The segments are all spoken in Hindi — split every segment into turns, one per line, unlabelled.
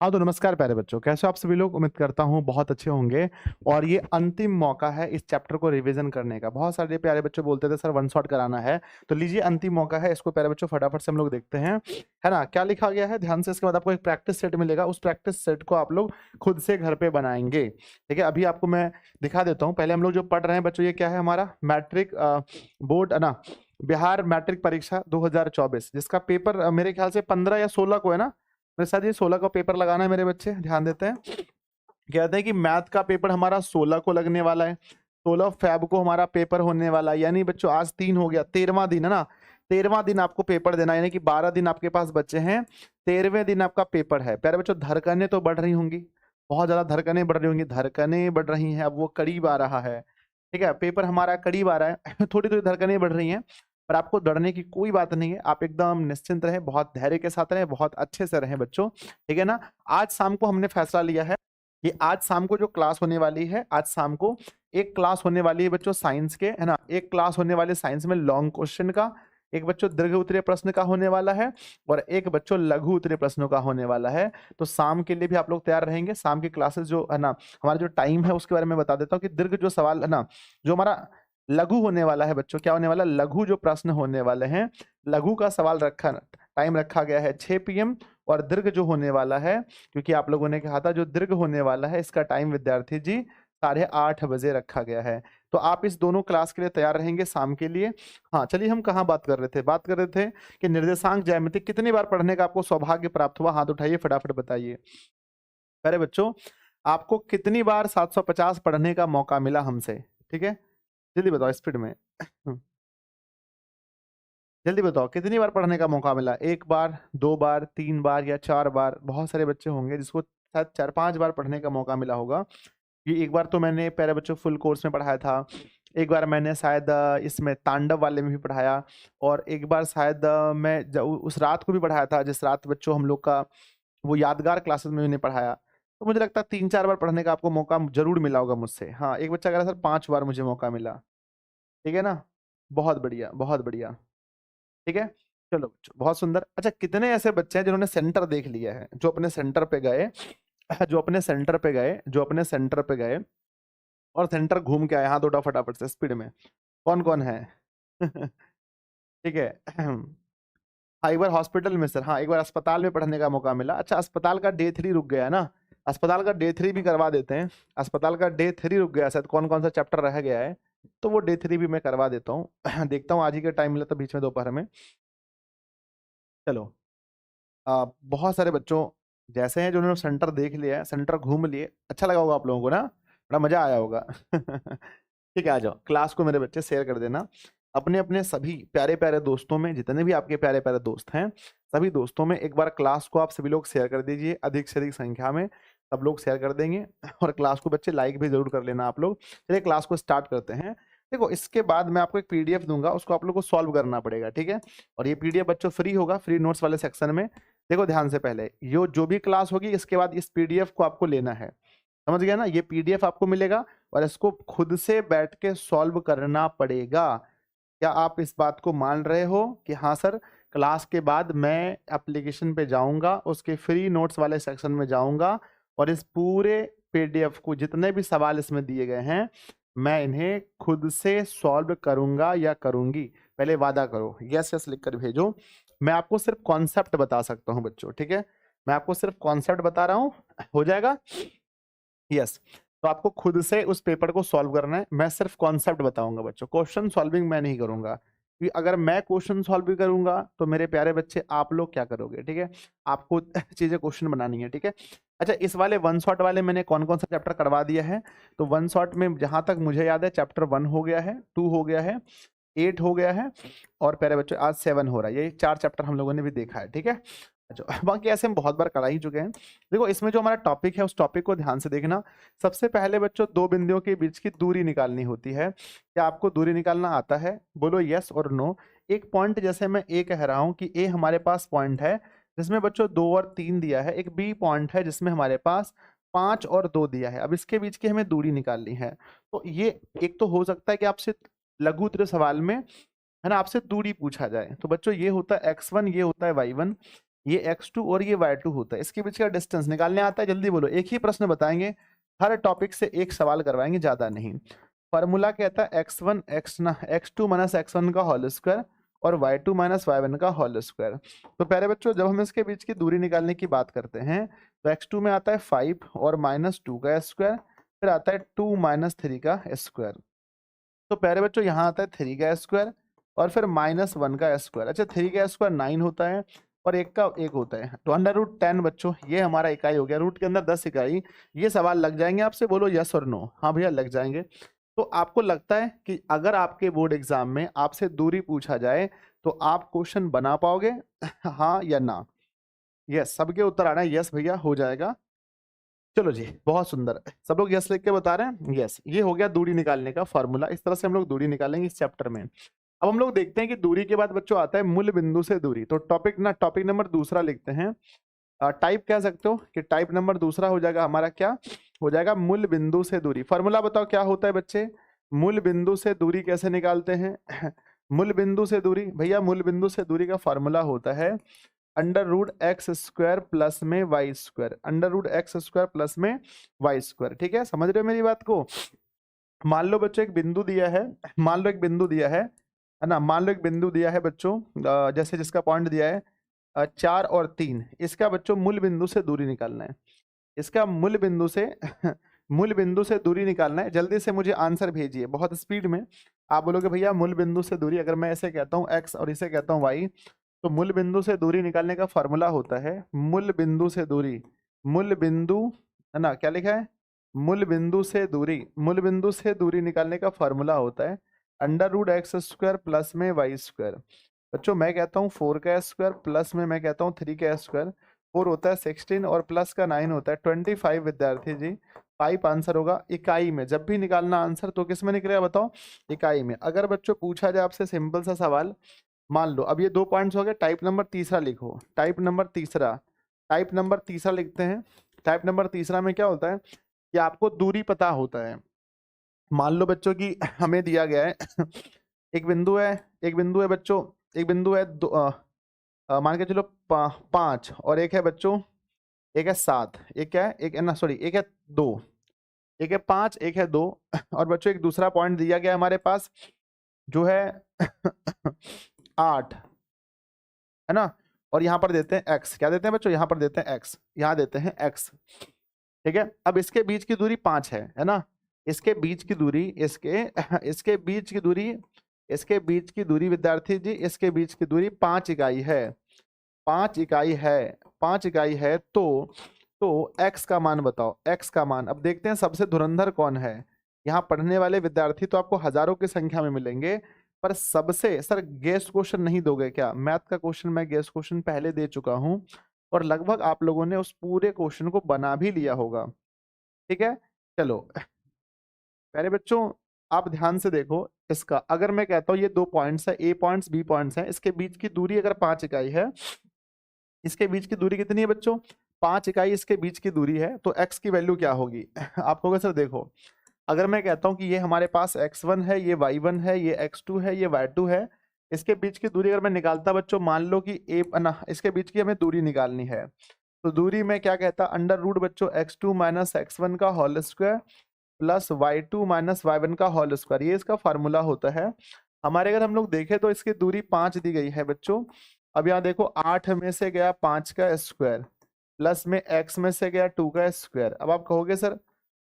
हाँ, तो नमस्कार प्यारे बच्चों, कैसे हो आप सभी लोग? उम्मीद करता हूँ बहुत अच्छे होंगे। और ये अंतिम मौका है इस चैप्टर को रिवीजन करने का। बहुत सारे प्यारे बच्चे बोलते थे सर वन शॉट कराना है, तो लीजिए अंतिम मौका है, इसको प्यारे बच्चों फटाफट से हम लोग देखते हैं, है ना? क्या लिखा गया है ध्यान से। इसके बाद आपको एक प्रैक्टिस सेट मिलेगा, उस प्रैक्टिस सेट को आप लोग खुद से घर पे बनाएंगे, ठीक है? अभी आपको मैं दिखा देता हूँ। पहले हम लोग जो पढ़ रहे हैं बच्चों, ये क्या है हमारा मैट्रिक बोर्ड, है ना? बिहार मैट्रिक परीक्षा 2024, जिसका पेपर मेरे ख्याल से 15 या 16 को है ना। मेरे साथ ये 16 का पेपर लगाना है मेरे बच्चे, ध्यान देते हैं। कहते हैं कि मैथ का पेपर हमारा 16 को लगने वाला है, 16 फेब को हमारा पेपर होने वाला है। यानी बच्चों आज 3 हो गया, 13वां दिन है ना। 13वां दिन आपको पेपर देना है, यानी कि 12 दिन आपके पास बच्चे हैं, 13वें दिन आपका पेपर है। प्यारे बच्चों धड़कनें तो बढ़ रही होंगी, बहुत ज्यादा धड़कनें बढ़ रही होंगी, धड़कनें बढ़ रही हैं। अब वो करीब आ रहा है, ठीक है? पेपर हमारा करीब आ रहा है। थोड़ी थोड़ी धड़कनें बढ़ रही हैं, पर आपको डरने की कोई बात नहीं है। आप एकदम निश्चिंत रहें, बहुत धैर्य के साथ रहें, बहुत अच्छे से रहें बच्चों, ठीक है ना? आज शाम को हमने फैसला लिया है कि आज शाम को जो क्लास होने वाली है, आज शाम को एक क्लास होने वाली है बच्चों साइंस के, है ना? एक क्लास होने वाली साइंस में लॉन्ग क्वेश्चन का, एक बच्चों दीर्घ उत्तरीय प्रश्न का होने वाला है, और एक बच्चों लघु उत्तरीय प्रश्नों का होने वाला है। तो शाम के लिए भी आप लोग तैयार रहेंगे। शाम की क्लासेस जो है ना, हमारा जो टाइम है उसके बारे में बता देता हूँ कि दीर्घ जो सवाल है ना, जो हमारा लघु होने वाला है बच्चों, क्या होने वाला है? लघु जो प्रश्न होने वाले हैं, लघु का सवाल रखा, टाइम रखा गया है 6 PM। और दीर्घ जो होने वाला है, क्योंकि आप लोगों ने कहा था जो दीर्घ होने वाला है इसका टाइम विद्यार्थी जी 8:30 बजे रखा गया है। तो आप इस दोनों क्लास के लिए तैयार रहेंगे शाम के लिए। हाँ, चलिए हम कहाँ बात कर रहे थे? बात कर रहे थे कि निर्देशांक ज्यामिति कितनी बार पढ़ने का आपको सौभाग्य प्राप्त हुआ? हाथ उठाइए, फटाफट बताइए। अरे बच्चों, आपको कितनी बार 750 पढ़ने का मौका मिला हमसे? ठीक है, जल्दी बताओ स्पीड में। जल्दी बताओ कितनी बार पढ़ने का मौका मिला? 1 बार, 2 बार, 3 बार या 4 बार? बहुत सारे बच्चे होंगे जिसको शायद 4-5 बार पढ़ने का मौका मिला होगा। ये एक बार तो मैंने प्यारे बच्चों फुल कोर्स में पढ़ाया था, एक बार मैंने शायद इसमें तांडव वाले में भी पढ़ाया, और एक बार शायद मैं उस रात को भी पढ़ाया था जिस रात बच्चों हम लोग का वो यादगार क्लासेस में मैंने पढ़ाया। तो मुझे लगता है 3-4 बार पढ़ने का आपको मौका जरूर मिला होगा मुझसे। हाँ, एक बच्चा कह रहा है सर 5 बार मुझे मौका मिला। ठीक है ना? बहुत बढ़िया, बहुत बढ़िया। ठीक है, चलो बच्चों बहुत सुंदर। अच्छा, कितने ऐसे बच्चे हैं जिन्होंने सेंटर देख लिया है, जो अपने सेंटर पे गए, जो अपने सेंटर पे गए और सेंटर घूम के आए? हाथ उठाओ फटाफट से स्पीड में, कौन कौन है? ठीक है। हाँ, एक बार हॉस्पिटल में सर, हाँ एक बार अस्पताल में पढ़ने का मौका मिला। अच्छा, अस्पताल का डे 3 रुक गया है ना, अस्पताल का डे 3 भी करवा देते हैं। अस्पताल का डे 3 रुक गया, शायद कौन कौन सा चैप्टर रह गया है, तो वो डे 3 भी मैं करवा देता हूँ। देखता हूँ आज ही का टाइम मिला तो बीच में दोपहर में। चलो, बहुत सारे बच्चों जैसे हैं जिन्होंने सेंटर देख लिया है, सेंटर घूम लिए, अच्छा लगा होगा आप लोगों को ना, बड़ा मजा आया होगा। ठीक है, आ जाओ क्लास को मेरे बच्चे शेयर कर देना अपने अपने सभी प्यारे प्यारे दोस्तों में, जितने भी आपके प्यारे प्यारे दोस्त हैं सभी दोस्तों में एक बार क्लास को आप सभी लोग शेयर कर दीजिए, अधिक से अधिक संख्या में सब लोग शेयर कर देंगे। और क्लास को बच्चे लाइक भी जरूर कर लेना आप लोग। चलिए क्लास को स्टार्ट करते हैं। देखो, इसके बाद मैं आपको एक पीडीएफ दूंगा, उसको आप लोग को सॉल्व करना पड़ेगा, ठीक है? और ये पीडीएफ बच्चों फ्री होगा, फ्री नोट्स वाले सेक्शन में। देखो ध्यान से, पहले यो जो भी क्लास होगी इसके बाद इस पीडीएफ को आपको लेना है, समझ गया ना? ये पीडीएफ आपको मिलेगा और इसको खुद से बैठ के सॉल्व करना पड़ेगा। क्या आप इस बात को मान रहे हो कि हाँ सर, क्लास के बाद मैं एप्लीकेशन पे जाऊंगा, उसके फ्री नोट्स वाले सेक्शन में जाऊंगा और इस पूरे पीडीएफ को, जितने भी सवाल इसमें दिए गए हैं, मैं इन्हें खुद से सॉल्व करूंगा या करूंगी? पहले वादा करो, यस यस लिख कर भेजो। मैं आपको सिर्फ कॉन्सेप्ट बता सकता हूँ बच्चों, ठीक है? मैं आपको सिर्फ कॉन्सेप्ट बता रहा हूँ, हो जाएगा? यस। तो आपको खुद से उस पेपर को सॉल्व करना है, मैं सिर्फ कॉन्सेप्ट बताऊंगा बच्चों, क्वेश्चन सॉल्विंग मैं नहीं करूंगा, क्योंकि अगर मैं क्वेश्चन सॉल्व भी करूंगा तो मेरे प्यारे बच्चे आप लोग क्या करोगे? ठीक है, आपको चीजें क्वेश्चन बनानी है, ठीक है? अच्छा, इस वाले वन शॉट वाले मैंने कौन कौन सा चैप्टर करवा दिया है? तो वन शॉट में जहां तक मुझे याद है चैप्टर 1 हो गया है, 2 हो गया है, 8 हो गया है, और प्यारे बच्चों आज 7 हो रहा है। ये 4 चैप्टर हम लोगों ने भी देखा है, ठीक है? अच्छा, बाकी ऐसे हम बहुत बार करा ही चुके हैं। देखो, इसमें जो हमारा टॉपिक है उस टॉपिक को ध्यान से देखना। सबसे पहले बच्चों दो बिंदुओं के बीच की दूरी निकालनी होती है। क्या आपको दूरी निकालना आता है? बोलो यस और नो। एक पॉइंट, जैसे मैं ए कह रहा हूं कि ए हमारे पास पॉइंट है जिसमें बच्चों 2 और 3 दिया है, एक बी पॉइंट है जिसमें हमारे पास 5 और 2 दिया है। अब इसके बीच की हमें दूरी निकालनी है। तो ये एक तो हो सकता है कि आपसे लघु उत्तरीय सवाल में, है ना, आपसे दूरी पूछा जाए। तो बच्चों ये होता है x1, ये होता है y1। ये x2 और ये y2 होता है, इसके बीच का डिस्टेंस निकालने आता है, जल्दी बोलो। एक ही प्रश्न बताएंगे, हर टॉपिक से एक सवाल करवाएंगे, ज्यादा नहीं। फॉर्मूला कहता है x2 माइनस x1 का होल स्क्वायर और y2 माइनस y1 का होल स्क्वायर। तो प्यारे बच्चों, जब हम इसके बीच की दूरी निकालने की बात करते हैं तो x2 में आता है 5 और -2 का स्क्वायर, फिर आता है 2 माइनस 3 का स्क्वायर। तो प्यारे बच्चों, यहाँ आता है 3 का स्क्वायर और फिर -1 का स्क्वायर। अच्छा, 3 का स्क्वायर 9 होता है और 1 का 1 होता है, तो √10 बच्चों ये हमारा इकाई हो गया। रूट के अंदर 10 इकाई। ये सवाल लग जाएंगे आपसे, बोलो यस और नो। हाँ भैया लग जाएंगे। तो आपको लगता है कि अगर आपके बोर्ड एग्जाम में आपसे दूरी पूछा जाए तो आप क्वेश्चन बना पाओगे? हाँ या ना? यस, सबके उत्तर आ रहा है यस भैया, हो जाएगा। चलो जी, बहुत सुंदर, सब लोग यस लिख के बता रहे हैं। यस, ये हो गया दूरी निकालने का फॉर्मूला। इस तरह से हम लोग दूरी निकालेंगे इस चैप्टर में। अब हम लोग देखते हैं कि दूरी के बाद बच्चों आता है मूल बिंदु से दूरी। तो टॉपिक नंबर दूसरा लिखते हैं। टाइप कह सकते हो कि टाइप नंबर दूसरा हो जाएगा हमारा, क्या हो जाएगा? मूल बिंदु से दूरी। फॉर्मूला बताओ क्या होता है बच्चे? मूल बिंदु से दूरी कैसे निकालते हैं? मूल बिंदु से दूरी भैया, मूल बिंदु से दूरी का फॉर्मूला होता है √x² प्लस में y², √x² प्लस में y²। ठीक है, समझ रहे हो मेरी बात को? मान लो बच्चों एक बिंदु दिया है, मान लो एक बिंदु दिया है ना, मान लो एक बिंदु दिया है बच्चों, जैसे जिसका पॉइंट दिया है 4 और 3। इसका बच्चों मूल बिंदु से दूरी निकालना है। इसका मूल बिंदु से मूल बिंदु से दूरी निकालना है। जल्दी से मुझे आंसर भेजिए, बहुत स्पीड में। आप बोलोगे भैया मूल बिंदु से दूरी, अगर मैं ऐसे कहता हूँ x और इसे कहता हूँ y, तो मूल बिंदु से दूरी निकालने का फॉर्मूला होता है मूल बिंदु से दूरी, मूल बिंदु, है ना, क्या लिखा है? मूल बिंदु से दूरी, मूल बिंदु से दूरी निकालने का फॉर्मूला होता है √x² प्लस में y²। बच्चों मैं कहता हूँ 4 का स्क्वायर प्लस में मैं कहता हूँ 3 का स्क्वायर। 4 होता है 16 और प्लस का 9 होता है 25। विद्यार्थी जी 5 आंसर होगा इकाई में। जब भी निकालना आंसर तो किस में निकलेगा बताओ? इकाई में। अगर बच्चों पूछा जाए आपसे सिंपल सा सवाल, मान लो अब ये 2 पॉइंट्स हो गए, टाइप नंबर तीसरा लिखो। टाइप नंबर तीसरा, टाइप नंबर तीसरा लिखते हैं। टाइप नंबर तीसरा में क्या होता है कि आपको दूरी पता होता है। मान लो बच्चों की हमें दिया गया है एक बिंदु है, एक बिंदु है बच्चों, एक बिंदु है मान के चलो 5, और एक है बच्चों, एक है 7, एक क्या है, एक है ना, सॉरी, एक है 2, एक है 5, एक है 2। और बच्चों एक दूसरा पॉइंट दिया गया हमारे पास जो है 8, है ना। और यहाँ पर देते हैं x, क्या देते हैं बच्चों? यहाँ पर देते हैं x, यहाँ देते हैं x। ठीक है, अब इसके बीच की दूरी 5 है ना। इसके बीच की दूरी, इसके बीच की दूरी, इसके बीच की दूरी विद्यार्थी जी, इसके बीच की दूरी 5 इकाई है, 5 इकाई है, 5 इकाई है। तो x का मान बताओ, x का मान। अब देखते हैं सबसे धुरंधर कौन है। यहाँ पढ़ने वाले विद्यार्थी तो आपको हजारों की संख्या में मिलेंगे, पर सबसे, सर गेस्ट क्वेश्चन नहीं दोगे क्या? मैथ का क्वेश्चन मैं गेस्ट क्वेश्चन पहले दे चुका हूँ और लगभग आप लोगों ने उस पूरे क्वेश्चन को बना भी लिया होगा। ठीक है, चलो प्यारे बच्चों आप ध्यान से देखो इसका। अगर मैं कहता हूँ ये 2 पॉइंट्स है, ए पॉइंट्स बी पॉइंट्स हैं, इसके बीच की दूरी अगर 5 इकाई है, इसके बीच की दूरी कितनी है बच्चों? 5 इकाई इसके बीच की दूरी है, तो x की वैल्यू क्या होगी? आप कहोगे सर देखो, अगर मैं कहता हूं कि ये हमारे पास x1 है, ये y1 है, ये x2 है, ये y2 है, इसके बीच की दूरी अगर मैं निकालता बच्चों, मान लो कि ना इसके बीच की हमें दूरी निकालनी है, तो दूरी में क्या कहता? अंडर रूट बच्चों x2 माइनस x1 का whole square plus y2 minus y1 का होल स्क्वायर, ये इसका फार्मूला होता है हमारे। अगर हम लोग देखें तो इसकी दूरी 5 दी गई है बच्चों। अब यहाँ देखो 8 में से गया 5 का स्क्वायर, प्लस में x में से गया 2 का स्क्वायर। अब आप कहोगे सर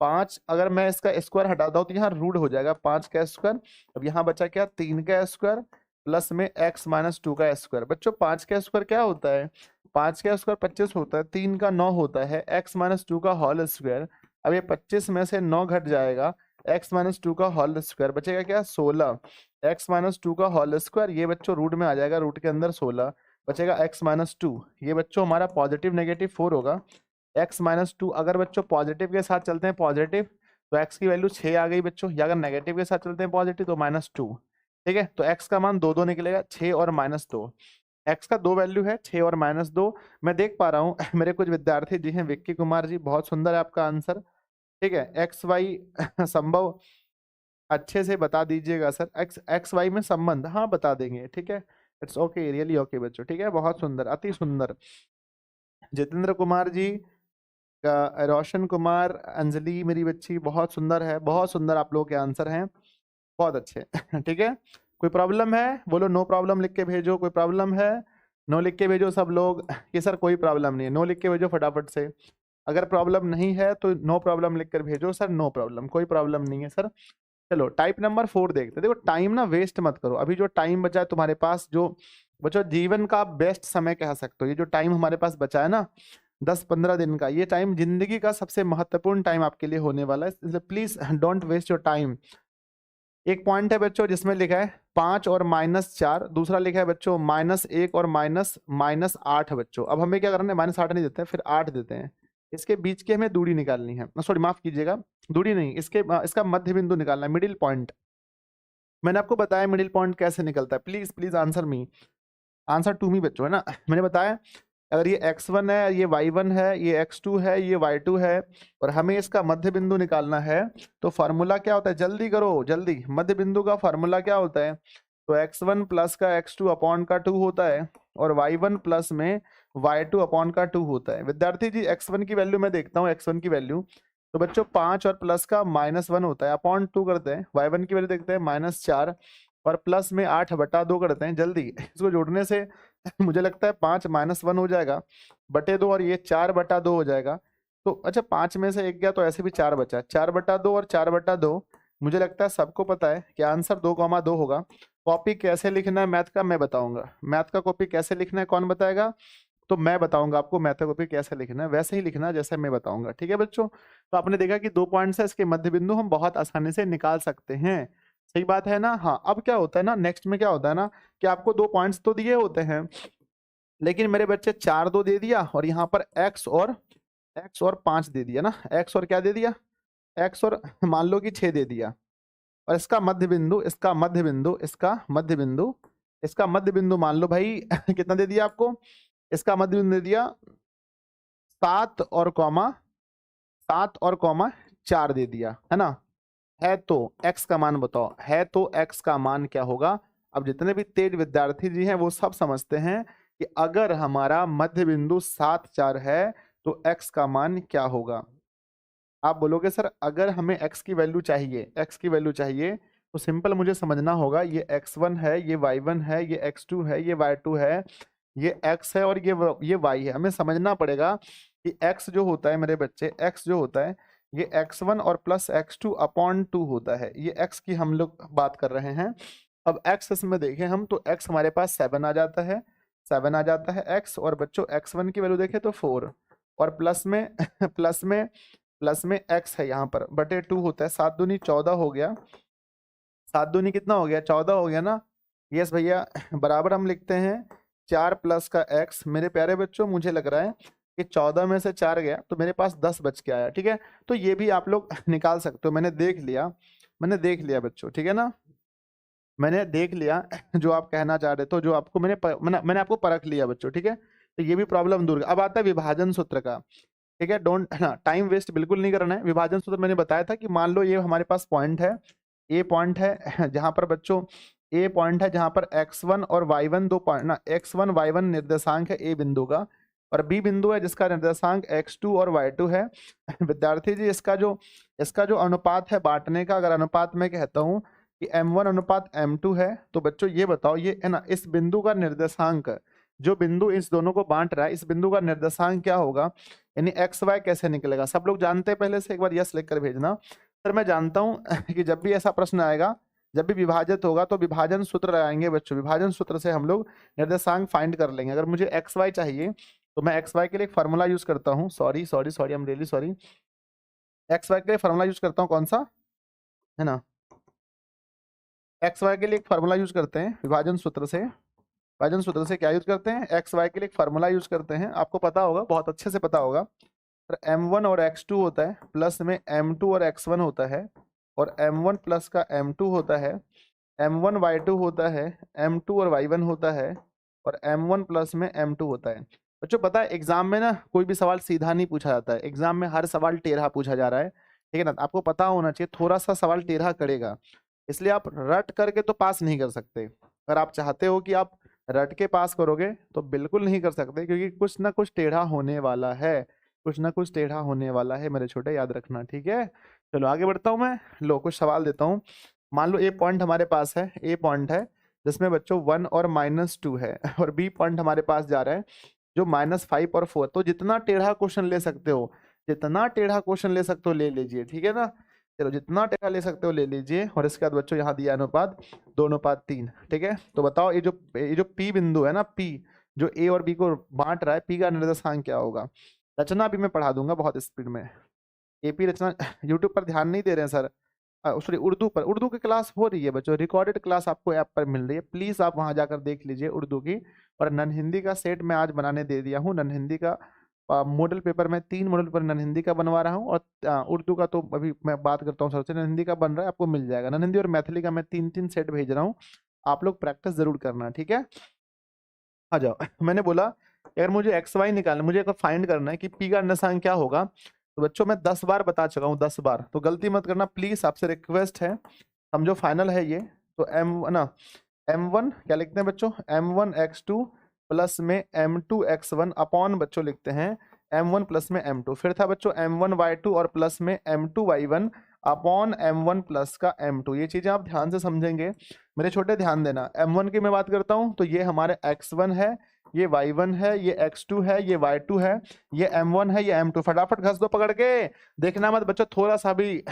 5, अगर मैं इसका स्क्वायर हटाता हूँ तो यहाँ रूट हो जाएगा 5 का स्क्वायर। अब यहाँ बचा क्या? 3 का स्क्वायर प्लस में x माइनस 2 का स्क्वायर। बच्चों 5 का स्क्वायर क्या होता है? 5 का स्क्वायर 25 होता है, 3 का 9 होता है, x माइनस 2 का होल स्क्वायर। अब ये 25 में से 9 घट जाएगा, x माइनस 2 का होल स्क्वायर बचेगा क्या? 16, x माइनस 2 का होल स्क्वायर, ये बच्चों रूट में आ जाएगा, रूट के अंदर 16 बचेगा, x माइनस 2। ये बच्चों हमारा पॉजिटिव नेगेटिव 4 होगा। x माइनस 2, अगर बच्चों पॉजिटिव के साथ चलते हैं पॉजिटिव तो x की वैल्यू 6 आ गई बच्चों, या अगर नेगेटिव के साथ चलते हैं पॉजिटिव तो -2। ठीक है, तो x का मान 2 निकलेगा, 6 और -2। x का 2 वैल्यू है, 6 और -2। मैं देख पा रहा हूँ मेरे कुछ विद्यार्थी जी हैं, विक्की कुमार जी, बहुत सुंदर है आपका आंसर। ठीक है, एक्स वाई संभव अच्छे से बता दीजिएगा सर, एक्स वाई में संबंध, हाँ बता देंगे। ठीक है, इट्स ओके, रियली ओके बच्चों, ठीक है, बहुत सुंदर, अति सुंदर। जितेंद्र कुमार जी का, रोशन कुमार, अंजलि मेरी बच्ची, बहुत सुंदर है, बहुत सुंदर आप लोगों के आंसर हैं, बहुत अच्छे। ठीक है, कोई प्रॉब्लम है बोलो, नो प्रॉब्लम लिख के भेजो, कोई प्रॉब्लम है नो लिख के भेजो सब लोग। कि सर कोई प्रॉब्लम नहीं है, नो लिख के भेजो फटाफट से। अगर प्रॉब्लम नहीं है तो नो प्रॉब्लम लिख कर भेजो सर, नो प्रॉब्लम, कोई प्रॉब्लम नहीं है सर। चलो टाइप नंबर 4 देखते हैं। देखो टाइम ना वेस्ट मत करो, अभी जो टाइम बचा है तुम्हारे पास, जो बच्चों जीवन का बेस्ट समय कह सकते हो, ये जो टाइम हमारे पास बचा है ना 10-15 दिन का, ये टाइम जिंदगी का सबसे महत्वपूर्ण टाइम आपके लिए होने वाला है, इसलिए please don't waste your time. एक पॉइंट है बच्चों जिसमें लिखा है 5 और -4, दूसरा लिखा है बच्चों -1 और -8 बच्चों। अब हमें क्या करना है, -8 नहीं देते हैं, फिर 8 देते हैं, इसके बीच की हमें दूरी निकालनी है, सॉरी माफ कीजिएगा, दूरी नहीं, इसका मध्य बिंदु निकालना है, मिडिल पॉइंट। मैंने आपको बताया मिडिल पॉइंट कैसे निकलता है, please please answer me, answer to me बच्चों, है ना। मैंने बताया अगर ये x1 है, ये y1 है, ये x2 है, ये y2 है, और हमें इसका मध्य बिंदु निकालना है, तो फार्मूला क्या होता है, जल्दी करो जल्दी, मध्य बिंदु का फार्मूला क्या होता है, तो x1 प्लस का x2 अपॉन का 2 होता है, और y1 प्लस में y2 अपॉन का 2 होता है। विद्यार्थी जी x1 की वैल्यू मैं देखता हूँ, x1 की वैल्यू, तो बच्चों 5 और प्लस का -1 होता है, अपॉन 2 करते हैं, y1 की वैल्यू देखते हैं -4 और प्लस में 8/2 करते हैं, जल्दी इसको जोड़ने से मुझे लगता है 5 -1 हो जाएगा बटे 2, और ये 4/2 हो जाएगा। तो अच्छा 5 में से 1 गया तो ऐसे भी 4 बचा, 4/2 और 4/2, मुझे लगता है सबको पता है कि आंसर 2,2 होगा। कॉपी कैसे लिखना है मैथ का मैं बताऊंगा, मैथ का कॉपी कैसे लिखना है कौन बताएगा, तो मैं बताऊंगा आपको मैथ का कॉपी कैसे लिखना है, वैसे ही लिखना जैसे मैं बताऊंगा, ठीक है बच्चों। तो आपने देखा कि 2 पॉइंट्स है, इसके मध्य बिंदु हम बहुत आसानी से निकाल सकते हैं, सही बात है ना। हाँ अब क्या होता है ना, नेक्स्ट में क्या होता है ना, कि आपको 2 पॉइंट्स तो दिए होते हैं, लेकिन मेरे बच्चे 4 2 दे दिया, और यहाँ पर x और 5 दे दिया ना, x और क्या दे दिया, x और मान लो कि 6 दे दिया, और इसका मध्य बिंदु, इसका मध्य बिंदु मान लो भाई कितना दे दिया आपको, इसका मध्य बिंदु दे दिया 7 और कॉमा 4 दे दिया, है ना। है तो x का मान बताओ, है तो x का मान क्या होगा। अब जितने भी तेज विद्यार्थी जी हैं वो सब समझते हैं कि अगर हमारा मध्य बिंदु 7 4 है तो x का मान क्या होगा। आप बोलोगे सर अगर हमें x की वैल्यू चाहिए, तो सिंपल मुझे समझना होगा, ये x1 है, ये y1 है, ये x2 है, ये y2 है, ये x है और ये y है। हमें समझना पड़ेगा कि x जो होता है मेरे बच्चे, x जो होता है ये x1 और प्लस x2 अपॉन 2 होता है, ये x की हम लोग बात कर रहे हैं। अब x इसमें देखें हम तो x हमारे पास 7 आ जाता है, 7 आ जाता है x, और बच्चों x1 की वैल्यू देखें तो 4, और प्लस में प्लस में x है यहाँ पर बटे 2 होता है, 7 दूनी 14 हो गया, 7 दूनी कितना हो गया 14 हो गया ना। यस भैया बराबर हम लिखते हैं 4 प्लस का x। मेरे प्यारे बच्चों मुझे लग रहा है कि 14 में से 4 गया तो मेरे पास 10 बच के आया, ठीक है। तो ये भी आप लोग निकाल सकते हो, मैंने देख लिया बच्चों, ठीक है ना, मैंने देख लिया जो आप कहना चाह रहे थे, जो आपको मैंने आपको परख लिया बच्चों, ठीक है। तो ये भी प्रॉब्लम दूर। अब आता है विभाजन सूत्र का, ठीक है, डोंट टाइम वेस्ट बिल्कुल नहीं करना है। विभाजन सूत्र मैंने बताया था कि मान लो ये हमारे पास पॉइंट है, ए पॉइंट है जहां पर बच्चों ए पॉइंट है जहां पर x1 और y1 दो पॉइंट ना, x1 y1 निर्देशांक है ए बिंदु का, और बी बिंदु है जिसका निर्देशांक x2 और y2 है। विद्यार्थी जी इसका जो अनुपात है बांटने का, अगर अनुपात में कहता हूं कि m1 अनुपात m2 है, तो बच्चों ये बताओ ये है ना, इस बिंदु का निर्देशांक, जो बिंदु इस दोनों को बांट रहा है, इस बिंदु का निर्देशांक क्या होगा, यानी एक्स वाई कैसे निकलेगा। सब लोग जानते हैं, पहले से एक बार यस लिख कर भेजना। सर मैं जानता हूं कि जब भी ऐसा प्रश्न आएगा, जब भी विभाजित होगा तो विभाजन सूत्र लगाएंगे बच्चों, विभाजन सूत्र से हम लोग निर्देशांक फाइंड कर लेंगे। अगर मुझे एक्स वाई चाहिए तो मैं एक्स वाई के लिए एक फार्मूला यूज करता हूँ, sorry sorry sorry, I am really sorry, X Y के लिए फार्मूला यूज करता हूँ, कौन सा है ना, एक्स वाई के लिए एक फार्मूला यूज करते हैं विभाजन सूत्र से। विभाजन सूत्र से क्या यूज करते हैं, एक्स वाई के लिए एक फार्मूला यूज करते हैं, आपको पता होगा, बहुत अच्छे से पता होगा। m1 और x2 होता है, प्लस में m2 और x1 होता है, और m1 प्लस का m2 होता है, m1 y2 होता है, m2 और y1 होता है, और m1 प्लस में m2 होता है। बच्चों पता है एग्जाम में ना कोई भी सवाल सीधा नहीं पूछा जाता है, एग्जाम में हर सवाल टेढ़ा पूछा जा रहा है, ठीक है ना। आपको पता होना चाहिए थोड़ा सा सवाल टेढ़ा करेगा, इसलिए आप रट करके तो पास नहीं कर सकते। अगर आप चाहते हो कि आप रट के पास करोगे तो बिल्कुल नहीं कर सकते, क्योंकि कुछ ना कुछ टेढ़ा होने वाला है, कुछ ना कुछ टेढ़ा होने वाला है मेरे छोटे, याद रखना, ठीक है। चलो आगे बढ़ता हूँ मैं। लो कुछ सवाल देता हूँ। मान लो ए पॉइंट हमारे पास है, ए पॉइंट है जिसमें बच्चों 1 और -2 है, और बी पॉइंट हमारे पास जा रहा है जो -5 और 4। तो जितना टेढ़ा क्वेश्चन ले सकते हो, जितना टेढ़ा क्वेश्चन ले सकते हो ले लीजिए, ठीक है ना। चलो जितना टेढ़ा ले सकते हो ले लीजिए। और इसके बाद बच्चों यहाँ दिया अनुपात 2:3, ठीक है। तो बताओ ये जो पी बिंदु है ना, पी जो ए और बी को बांट रहा है, पी का निर्देशांक क्या होगा। रचना भी मैं पढ़ा दूंगा बहुत स्पीड में। एपी रचना यूट्यूब पर ध्यान नहीं दे रहे हैं सर, सॉरी उर्दू पर, उर्दू की क्लास हो रही है बच्चों, रिकॉर्डेड क्लास आपको ऐप पर मिल रही है, प्लीज आप वहां जाकर देख लीजिए उर्दू की। और नन हिंदी का सेट मैं आज बनाने दे दिया हूँ। नन हिंदी का मॉडल पेपर में 3 मॉडल पेपर नन हिंदी का बनवा रहा हूँ, और उर्दू का तो अभी मैं बात करता हूँ सबसे। नन हिंदी का बन रहा है, आपको मिल जाएगा। नन हिंदी और मैथिली का मैं 3-3 सेट भेज रहा हूँ, आप लोग प्रैक्टिस जरूर करना, ठीक है। आ जाओ मैंने बोला अगर मुझे एक्स वाई निकालना, मुझे अगर फाइंड करना है कि पी का निर्देशांक क्या होगा, तो बच्चों मैं 10 बार बता चुका हूँ, 10 बार, तो गलती मत करना प्लीज, आपसे रिक्वेस्ट है। समझो फाइनल है ये। तो m1 क्या लिखते हैं बच्चों, m1x2 प्लस में m2x1 अपॉन बच्चों लिखते हैं m1 प्लस में m2। फिर था बच्चों m1y2 और प्लस में m2y1 अपॉन m1 प्लस का m2। ये चीजें आप ध्यान से समझेंगे मेरे छोटे, ध्यान देना। m1 की मैं बात करता हूँ तो ये हमारे x1 है, ये y1 है, ये x2 है, ये y2 है, ये m1 है, ये m2। फटाफट घस दो पकड़ के, देखना मत बच्चों थोड़ा सा भी।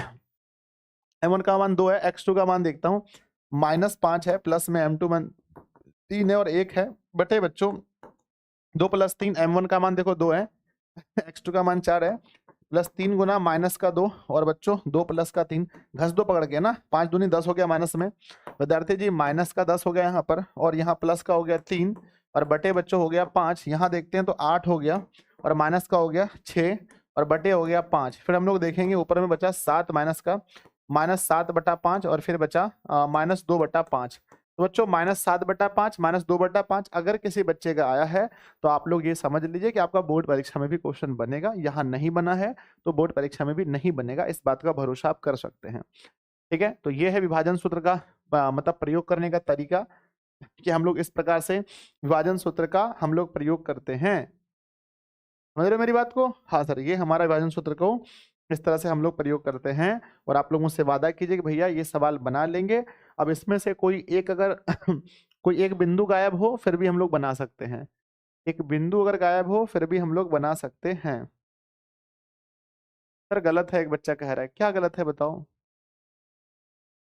m1 का मान 2 है, x2 का मान देखता हूँ -5 है, प्लस में m2 मान 3 है और 1 है, बटे बच्चों 2 + 3, m1 का मान देखो 2 है, x2 का मान 4 है, प्लस 3 गुना माइनस का 2, और बच्चों 2 प्लस का 3, घस दो पकड़ के ना, 5 दूनी 10 हो गया माइनस में। विद्यार्थी जी माइनस का 10 हो गया यहाँ पर, और यहाँ प्लस का हो गया 3, और बटे बच्चों हो गया 5। यहाँ देखते हैं तो 8 हो गया, और माइनस का हो गया 6, और बटे हो गया 5। फिर हम लोग देखेंगे ऊपर में बचा 7 माइनस का, -7/5, और फिर बचा -2/5। तो बच्चों -7/5 -2/5 अगर किसी बच्चे का आया है तो आप लोग ये समझ लीजिए कि आपका बोर्ड परीक्षा में भी क्वेश्चन बनेगा। यहाँ नहीं बना है तो बोर्ड परीक्षा में भी नहीं बनेगा, इस बात का भरोसा आप कर सकते हैं, ठीक है। तो ये है विभाजन सूत्र का मतलब प्रयोग करने का तरीका, कि हम लोग इस प्रकार से विभाजन सूत्र का हम लोग प्रयोग करते हैं। समझ रहे हो मेरी बात को। हाँ सर, ये हमारा विभाजन सूत्र को इस तरह से हम लोग प्रयोग करते हैं, और आप लोगों से वादा कीजिए कि भैया ये सवाल बना लेंगे। अब इसमें से कोई एक अगर कोई एक बिंदु गायब हो फिर भी हम लोग बना सकते हैं, एक बिंदु अगर गायब हो फिर भी हम लोग बना सकते हैं। सर गलत है, एक बच्चा कह रहा है, क्या गलत है बताओ।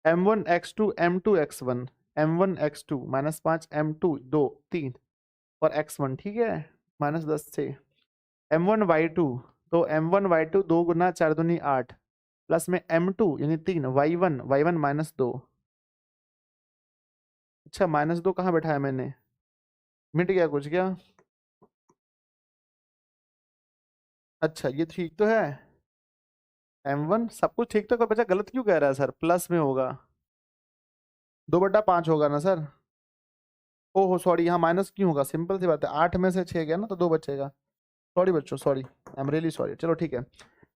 m1x2 m2x1, m1x2 -5 m2 2 3 और x1, ठीक है, -10 से m1y2, तो m1y2 2 गुना 4 दूनी 8, प्लस में m2 यानी 3 y1 -2। अच्छा -2 कहाँ बैठाया मैंने, मिट गया कुछ क्या। अच्छा ये ठीक तो है, m1 सब कुछ ठीक तो, कोई बच्चा गलत क्यों कह रहा है सर, प्लस में होगा 2/5 होगा ना सर। ओहो सॉरी, यहाँ माइनस क्यों होगा, सिंपल सी बात है, 8 में से 6 गया ना तो 2 बचेगा। सॉरी बच्चों, sorry, I am really sorry. चलो ठीक है,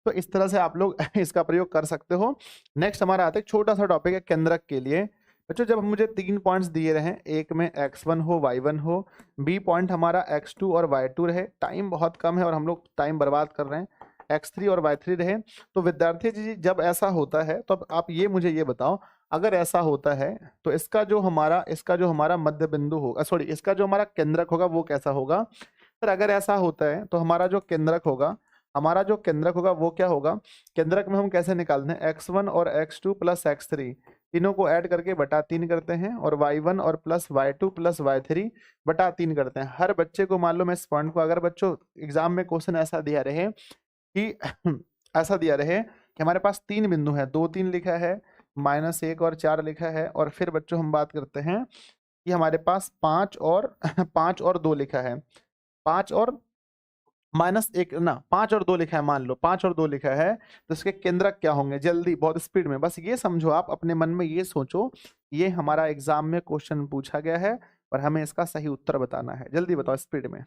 तो इस तरह से आप लोग इसका प्रयोग कर सकते हो। नेक्स्ट हमारा आता है छोटा सा टॉपिक है केंद्रक के लिए। बच्चों जब मुझे 3 पॉइंट्स दिए रहे, एक में x1 हो y1 हो, बी पॉइंट हमारा x2 और y2 रहे, टाइम बहुत कम है और हम लोग टाइम बर्बाद कर रहे हैं, x3 और y3 रहे, तो विद्यार्थी जी जब ऐसा होता है तो अब आप ये मुझे ये बताओ, अगर ऐसा होता है तो इसका जो हमारा मध्य बिंदु होगा, सॉरी इसका जो हमारा केंद्रक होगा वो कैसा होगा। सर अगर ऐसा होता है तो हमारा जो केंद्रक होगा वो क्या होगा। केंद्रक में हम कैसे निकालते हैं, x1 और x2 प्लस x3 तीनों को ऐड करके बटा 3 करते हैं, और y1 और प्लस y2 प्लस y3 बटा 3 करते हैं। हर बच्चे को मान लो मैं इस पॉइंट को, अगर बच्चों एग्जाम में क्वेश्चन ऐसा दिया रहे कि ऐसा दिया रहे कि हमारे पास 3 बिंदु है, 2 3 लिखा है, -1 और 4 लिखा है, और फिर बच्चों हम बात करते हैं कि हमारे पास 5 और 5 और 2 लिखा है, 5 और -1 ना, 5 और 2 लिखा है, मान लो 5 और 2 लिखा है, तो इसके केंद्रक क्या होंगे, जल्दी बहुत स्पीड में, बस ये समझो, आप अपने मन में ये सोचो, ये हमारा एग्जाम में क्वेश्चन पूछा गया है और हमें इसका सही उत्तर बताना है, जल्दी बताओ स्पीड में।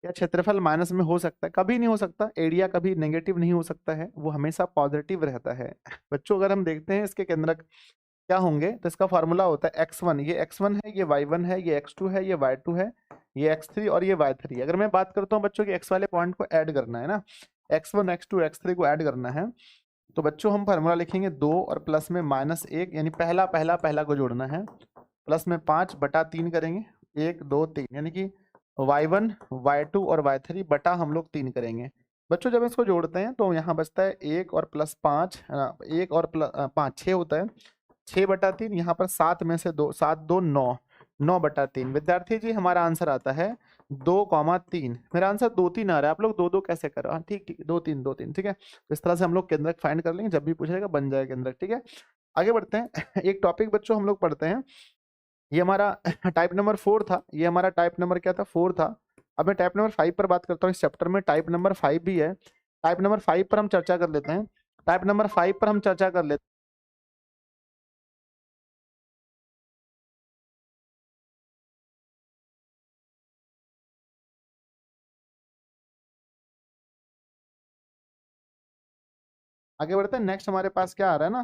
क्या क्षेत्रफल माइनस में हो सकता है, कभी नहीं हो सकता, एरिया कभी नेगेटिव नहीं हो सकता है, वो हमेशा पॉजिटिव रहता है। बच्चों अगर हम देखते हैं इसके केंद्रक, क्या होंगे, तो इसका फार्मूला होता है x1, ये x1 है, ये y1 है, ये x2 है, ये y2 है, ये x3 और ये y3। अगर मैं बात करता हूँ बच्चों कि x वाले पॉइंट को ऐड करना है ना, x1 x2 x3 को ऐड करना है, तो बच्चों हम फार्मूला लिखेंगे 2 और प्लस में -1, यानी पहला पहला पहला को जोड़ना है, प्लस में 5/3 करेंगे, 1 2 3, यानी कि y1 y2 और y3 बटा हम लोग 3 करेंगे। बच्चों जब इसको जोड़ते हैं तो यहाँ बचता है 1 और प्लस 5, 1 और प्लस 5 6 होता है, 6/3, यहाँ पर 7 में से 2, 7 2 9, 9/3। विद्यार्थी जी हमारा आंसर आता है 2,3। मेरा आंसर 2 3 आ रहा है, आप लोग 2 2 कैसे करो, हाँ ठीक ठीक 2 3 2 3, ठीक है। तो इस तरह से हम लोग केंद्रक फाइंड कर लेंगे, जब भी पूछेगा बन जाएगा केंद्रक, ठीक है। आगे बढ़ते हैं एक टॉपिक बच्चों हम लोग पढ़ते हैं, ये हमारा टाइप नंबर 4 था, ये हमारा टाइप नंबर क्या था, 4 था। अब मैं टाइप नंबर 5 पर बात करता हूँ, इस चैप्टर में टाइप नंबर 5 भी है। टाइप नंबर 5 पर हम चर्चा कर लेते हैं, टाइप नंबर 5 पर हम चर्चा कर लेते हैं। आगे बढ़ते हैं, नेक्स्ट हमारे पास क्या आ रहा है ना,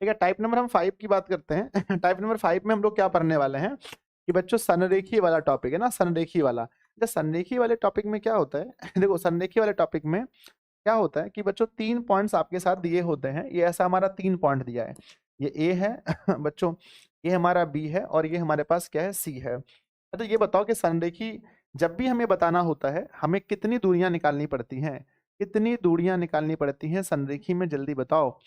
ठीक है, टाइप नंबर हम 5 की बात करते हैं टाइप नंबर 5 में हम लोग क्या पढ़ने वाले हैं कि बच्चों संरेखी वाला टॉपिक है ना, संरेखी वाला। तो संरेखी वाले टॉपिक में क्या होता है देखो संरेखी वाले टॉपिक में क्या होता है कि बच्चों 3 पॉइंट्स आपके साथ दिए होते हैं, ये ऐसा हमारा 3 पॉइंट दिया है, ये ए है बच्चों, ये हमारा बी है और ये हमारे पास क्या है, सी है। तो ये बताओ कि संरेखी जब भी हमें बताना होता है हमें कितनी दूरियां निकालनी पड़ती हैं, कितनी दूरियां निकालनी पड़ती हैं संरेखी में, जल्दी बताओ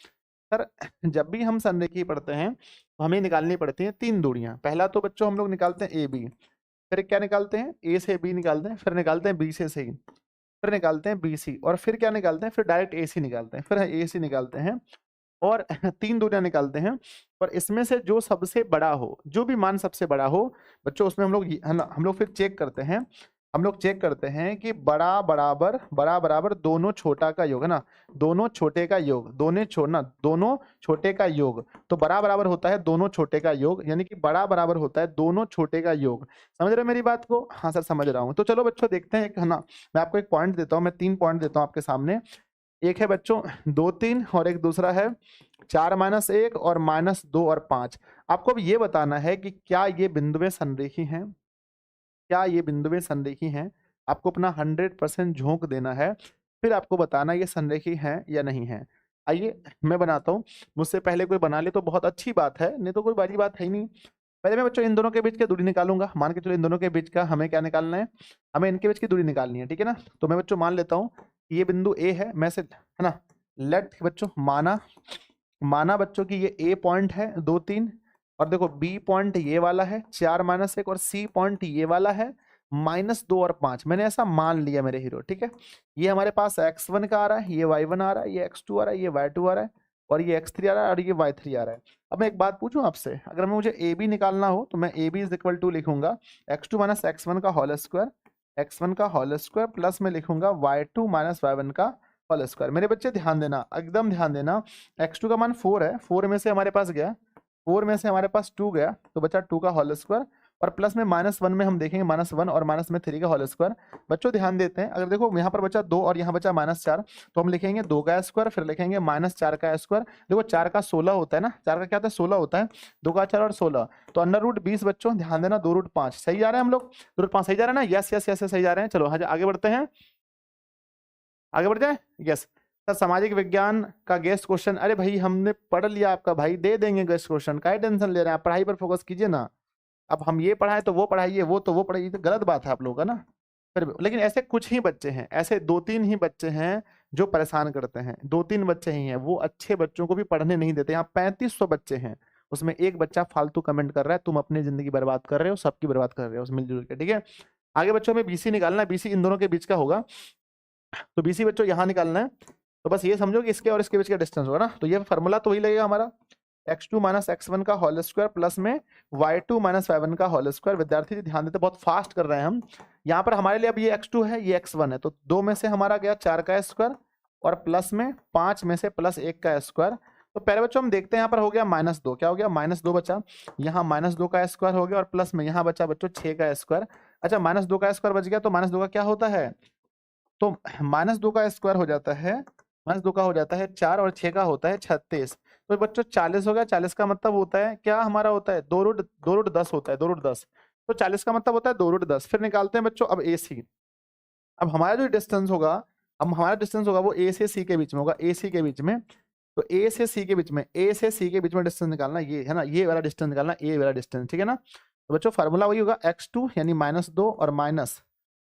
सर। जब भी हम संरेखी पढ़ते हैं तो हमें निकालनी पड़ती हैं 3 दूरियां। पहला तो बच्चों हम लोग निकालते हैं ए बी, फिर क्या निकालते हैं, ए से बी निकालते हैं, फिर निकालते हैं बी से सी, फिर निकालते हैं बी सी, और फिर क्या निकालते हैं, फिर डायरेक्ट ए सी निकालते हैं, फिर ए सी निकालते हैं, और 3 दूरियां निकालते हैं। और इसमें से जो सबसे बड़ा हो, जो भी मान सबसे बड़ा हो बच्चों, उसमें हम लोग है ना, हम लोग फिर चेक करते हैं, हम लोग चेक करते हैं कि बड़ा बराबर दोनों छोटा का योग है ना, दोनों छोटे का योग, दोनों छोटे का योग, तो बड़ा बराबर होता है दोनों छोटे का योग, यानी कि बड़ा बराबर होता है दोनों छोटे का योग। समझ रहे हो मेरी बात को, हाँ सर समझ रहा हूँ। तो चलो बच्चों देखते हैं, एक है ना, मैं आपको एक पॉइंट देता हूँ, मैं 3 पॉइंट देता हूँ आपके सामने। एक है बच्चों 2 3 और एक दूसरा है 4 -1 और -2 और 5। आपको अब ये बताना है कि क्या ये बिंदुएं संरेखी हैं, क्या ये बिंदुएं संरेखी हैं। आपको अपना 100% झोंक देना है, फिर आपको बताना ये संरेखी हैं या नहीं है। आइए मैं बनाता हूँ, मुझसे पहले कोई बना ले तो बहुत अच्छी बात है, नहीं तो कोई बड़ी बात है ही नहीं। पहले मैं बच्चों इन दोनों के बीच की दूरी निकालूंगा, मान के चलो इन दोनों के बीच का हमें क्या निकालना है, हमें इनके बीच की दूरी निकालनी है, ठीक है ना। तो मैं बच्चों मान लेता हूँ कि ये बिंदु ए है, मैं से है ना, लेट बच्चों माना, माना बच्चों की ये ए पॉइंट है 2 3, और देखो बी पॉइंट ये वाला है 4 -1, और सी पॉइंट ये वाला है -2 और 5। मैंने ऐसा मान लिया मेरे हीरो, ठीक है। ये हमारे पास x1 का आ रहा है, ये y1 आ रहा है, ये x2 आ रहा है, ये y2 आ रहा है, और ये x3 आ रहा है, और ये y3 आ रहा है। अब मैं एक बात पूछूं आपसे, अगर मैं मुझे ए बी निकालना हो तो मैं A B is equal to लिखूंगा x2 - x1 का होल स्क्वायर, x1 का होल स्क्वायर, प्लस में लिखूंगा y2 - y1 का होल स्क्वायर। मेरे बच्चे ध्यान देना, एकदम ध्यान देना, x2 का मान 4 है, 4 में से हमारे पास गया, 4 में से हमारे पास 2 गया, तो बचा 2 का होल स्क्वायर, और प्लस में -1 में हम देखेंगे -1 और माइनस में 3 का होल स्क्वायर। बच्चों ध्यान देते हैं, अगर देखो यहाँ पर बचा 2 और यहाँ बचा -4, तो हम लिखेंगे 2 का स्क्वायर, फिर लिखेंगे -4 का स्क्वायर। देखो 4 का 16 होता है ना, 4 का क्या होता है 16 होता है, 2 का 4 और 16, तो √20 बच्चों ध्यान देना, 2√5 सही जा रहे हैं हम लोग, 2√5 सही जा रहे हैं ना, यस यस यस सही जा रहे हैं। चलो हाँ आगे बढ़ते हैं, आगे बढ़ जाए, यस सर। सामाजिक विज्ञान का गेस्ट क्वेश्चन, अरे भाई हमने पढ़ लिया आपका भाई, दे देंगे गेस्ट क्वेश्चन, काय टेंशन ले रहे हैं आप, पढ़ाई पर फोकस कीजिए ना। अब हम ये पढ़ाए तो वो पढ़ाइए, वो तो वो पढ़ाइए, तो गलत बात है आप लोगों का ना। फिर लेकिन ऐसे कुछ ही बच्चे हैं, ऐसे 2 3 ही बच्चे हैं जो परेशान करते हैं, 2 3 बच्चे ही हैं, वो अच्छे बच्चों को भी पढ़ने नहीं देते। यहाँ 3500 बच्चे हैं, उसमें एक बच्चा फालतू कमेंट कर रहा है, तुम अपनी जिंदगी बर्बाद कर रहे हो, सबकी बर्बाद कर रहे हो मिलजुल के, ठीक है। आगे बच्चों में बीसी निकालना है, बीसी इन दोनों के बीच का होगा, तो बीसी बच्चों यहाँ निकालना है। तो बस ये समझो कि इसके और इसके बीच का डिस्टेंस होगा ना, तो ये फॉर्मूला तो वही लगेगा हमारा, x2 - x1 का होल स्क्वायर प्लस में y2 - y1 का होल स्क्वायर। विद्यार्थी जी ध्यान देते, बहुत फास्ट कर रहे हैं हम। यहाँ पर हमारे लिए अब ये x2 है, ये x1 है, तो 2 में से हमारा गया 4 का स्क्वायर, और प्लस में 5 में से +1 का स्क्वायर। तो पहले बच्चों हम देखते हैं, यहाँ पर हो गया -2, क्या हो गया -2 बचा, यहाँ -2 का स्क्वायर हो गया, और प्लस में यहाँ बचा बच्चों 6 का स्क्वायर। अच्छा -2 का स्क्वायर बच गया, तो -2 का क्या होता है, तो -2 का स्क्वायर हो जाता है, -2 का हो जाता है 4, और 6 का होता है 36। तो बच्चों 40 हो गया, 40 का मतलब होता है क्या हमारा होता है 2√10 होता है, 2√10। तो 40 का मतलब होता है 2√10। फिर निकालते हैं बच्चों अब AC। अब हमारा जो डिस्टेंस होगा, अब हमारा डिस्टेंस होगा वो A से C के बीच में होगा, AC के बीच में। तो A से C के बीच में, A से C के बीच में डिस्टेंस निकालना, ये है ना, ये वाला डिस्टेंस निकालना, ये वाला डिस्टेंस, ठीक है ना। तो बच्चों फार्मूला वही होगा x2 यानी -2 और माइनस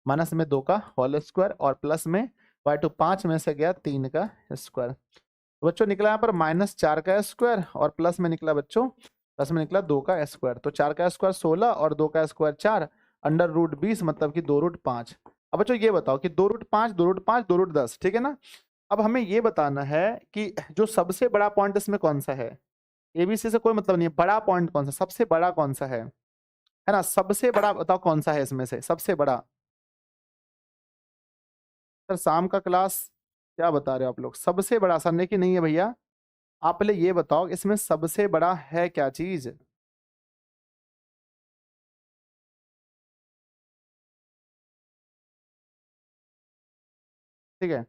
माइनस में 2 का होल स्क्वायर और प्लस में y2 5 में से गया 3 का स्क्वायर। तो बच्चों निकला यहाँ पर -4 का स्क्वायर और प्लस में निकला बच्चों, प्लस में निकला 2 का स्क्वायर। तो 4 का स्क्वायर 16 और 2 का स्क्वायर 4, √20 मतलब कि 2√5। अब बच्चों ये बताओ कि 2√5, 2√5, 2√10, ठीक है ना। अब हमें ये बताना है कि जो सबसे बड़ा पॉइंट इसमें कौन सा है। ABC से कोई मतलब नहीं है, बड़ा पॉइंट कौन सा, सबसे बड़ा कौन सा है ना, सबसे बड़ा बताओ कौन सा है इसमें से सबसे बड़ा। सर शाम का क्लास क्या बता रहे हो आप लोग, सबसे बड़ा सर ने कि नहीं है भैया, आप पहले ये बताओ इसमें सबसे बड़ा है क्या चीज। ठीक है,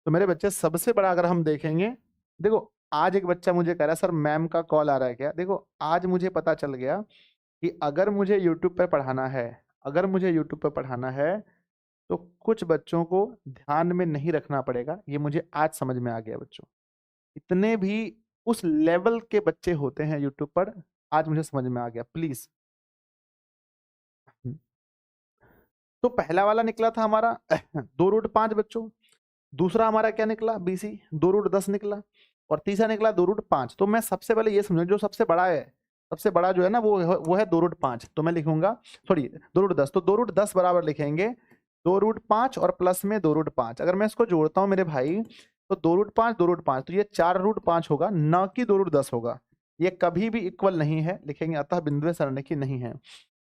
तो मेरे बच्चे सबसे बड़ा अगर हम देखेंगे, देखो आज एक बच्चा मुझे कह रहा है सर मैम का कॉल आ रहा है क्या। देखो आज मुझे पता चल गया कि अगर मुझे यूट्यूब पे पढ़ाना है, अगर मुझे यूट्यूब पे पढ़ाना है तो कुछ बच्चों को ध्यान में नहीं रखना पड़ेगा, ये मुझे आज समझ में आ गया बच्चों। इतने भी उस लेवल के बच्चे होते हैं यूट्यूब पर, आज मुझे समझ में आ गया प्लीज। तो पहला वाला निकला था हमारा 2√5 बच्चों, दूसरा हमारा क्या निकला BC 2√10 निकला, और तीसरा निकला 2√5। तो मैं सबसे पहले ये समझू जो सबसे बड़ा है, सबसे बड़ा जो है ना वो है 2√5। तो मैं लिखूंगा सॉरी 2√10, तो 2√10 बराबर लिखेंगे 2√5 और प्लस में 2√5। अगर मैं इसको जोड़ता हूँ मेरे भाई तो 2√5 2√5, तो ये 4√5 होगा, न कि 2√10 होगा। ये कभी भी इक्वल नहीं है, लिखेंगे अतः बिंदुएं सरनेखी नहीं है।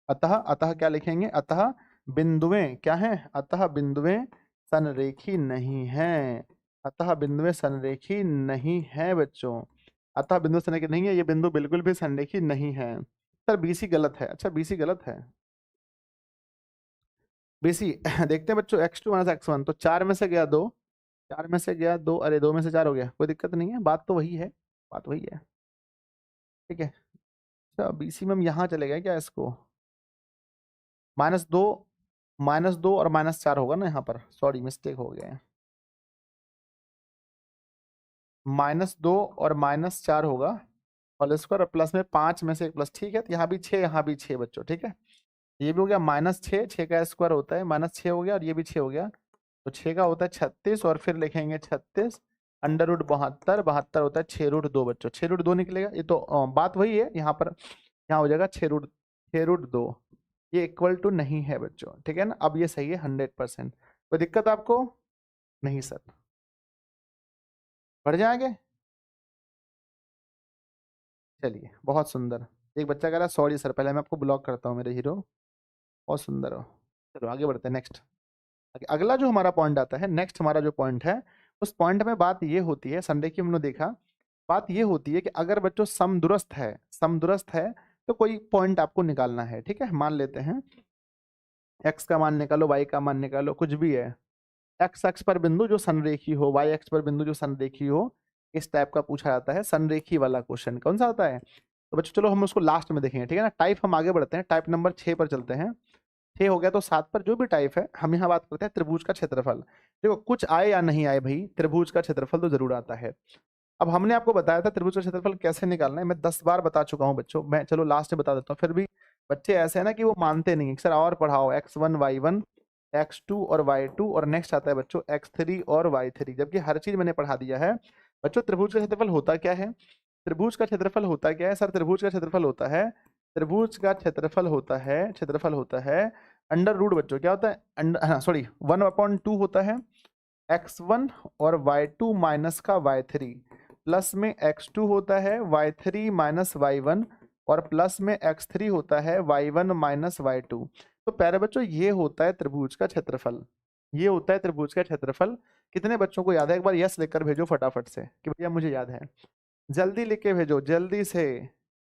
अतः अतः क्या लिखेंगे, अतः बिंदुएं क्या हैं, अतः बिंदुएं संरेखी नहीं है, अतः बिंदुएं संरेखी नहीं है बच्चों, अतः बिंदु संरेखी नहीं है, ये बिंदु बिल्कुल भी संरेखी नहीं है। सर BC गलत है, अच्छा BC गलत है, BC देखते हैं बच्चों x2 - x1, तो 4 में से गया 2, 4 में से गया 2, अरे 2 में से 4 हो गया, कोई दिक्कत नहीं है, बात तो वही है, बात वही है, ठीक है। अच्छा BC में हम यहाँ चले गए क्या, इसको -2, -2 और -4 होगा ना यहाँ पर, सॉरी मिस्टेक हो गया है, -2 और -4 होगा होल स्क्वायर और प्लस में 5 में से 1 प्लस, ठीक है। तो यहाँ भी 6, यहाँ भी 6 बच्चों, ठीक है। ये भी हो गया -6, 6 का स्क्वायर होता है -6 हो गया, और ये भी 6 हो गया, तो 6 का होता है 36, और फिर लिखेंगे 36 √72, 72 होता है 6√2 बच्चों, 6√2 निकलेगा। ये तो बात वही है, यहाँ पर यहाँ हो जाएगा 6√2, ये इक्वल टू नहीं है बच्चों, ठीक है ना। अब ये सही है 100%, कोई दिक्कत आपको नहीं सर, बढ़ जाएंगे। चलिए बहुत सुंदर, एक बच्चा कह रहा है सॉरी सर, पहले मैं आपको ब्लॉक करता हूँ मेरे हीरो, बहुत सुंदर हो। चलो आगे बढ़ते हैं, नेक्स्ट अगला जो हमारा पॉइंट आता है, नेक्स्ट हमारा जो पॉइंट है, उस पॉइंट में बात ये होती है, संडे की हमने देखा, बात ये होती है कि अगर बच्चों समदुरस्थ है, समदुरस्थ है तो कोई पॉइंट आपको निकालना है, ठीक है। मान लेते हैं x का मान निकालो, y का मान निकालो, कुछ भी है, x अक्ष पर बिंदु जो संरेखी हो, y अक्ष पर बिंदु जो संरेखी हो, इस टाइप का पूछा जाता है। संरेखी वाला क्वेश्चन कौन सा आता है, तो बच्चों चलो हम उसको लास्ट में देखेंगे, ठीक है ना। टाइप हम आगे बढ़ते हैं, टाइप नंबर 6 पर चलते हैं। 6 हो गया, तो 7 पर जो भी टाइप है, हम यहाँ बात करते हैं त्रिभुज का क्षेत्रफल। देखो कुछ आए या नहीं आए भाई, त्रिभुज का क्षेत्रफल तो जरूर आता है। अब हमने आपको बताया था त्रिभुज का क्षेत्रफल कैसे निकालना है, मैं 10 बार बता चुका हूँ बच्चों, मैं चलो लास्ट में बता देता हूँ, फिर भी बच्चे ऐसे है ना कि वो मानते नहीं, सर और पढ़ाओ, x1 y1 x2 और y2, और नेक्स्ट आता है बच्चों x3 और y3, जबकि हर चीज मैंने पढ़ा दिया है। बच्चों त्रिभुज का क्षेत्रफल होता क्या है, त्रिभुज का क्षेत्रफल होता क्या है सर, त्रिभुज का क्षेत्रफल होता है, त्रिभुज का क्षेत्रफल होता है, क्षेत्रफल होता है √ बच्चों क्या होता है, हाँ सॉरी 1/2 होता है x1 और y2 माइनस का y3, प्लस में x2 होता है y3 माइनस y1, और प्लस में x3 होता है y1 माइनस y2। तो प्यारे बच्चों ये होता है त्रिभुज का क्षेत्रफल, ये होता है त्रिभुज का क्षेत्रफल। कितने बच्चों को याद है, एक बार यस लिखकर भेजो फटाफट से कि भैया मुझे याद है, जल्दी लिख के भेजो जल्दी से,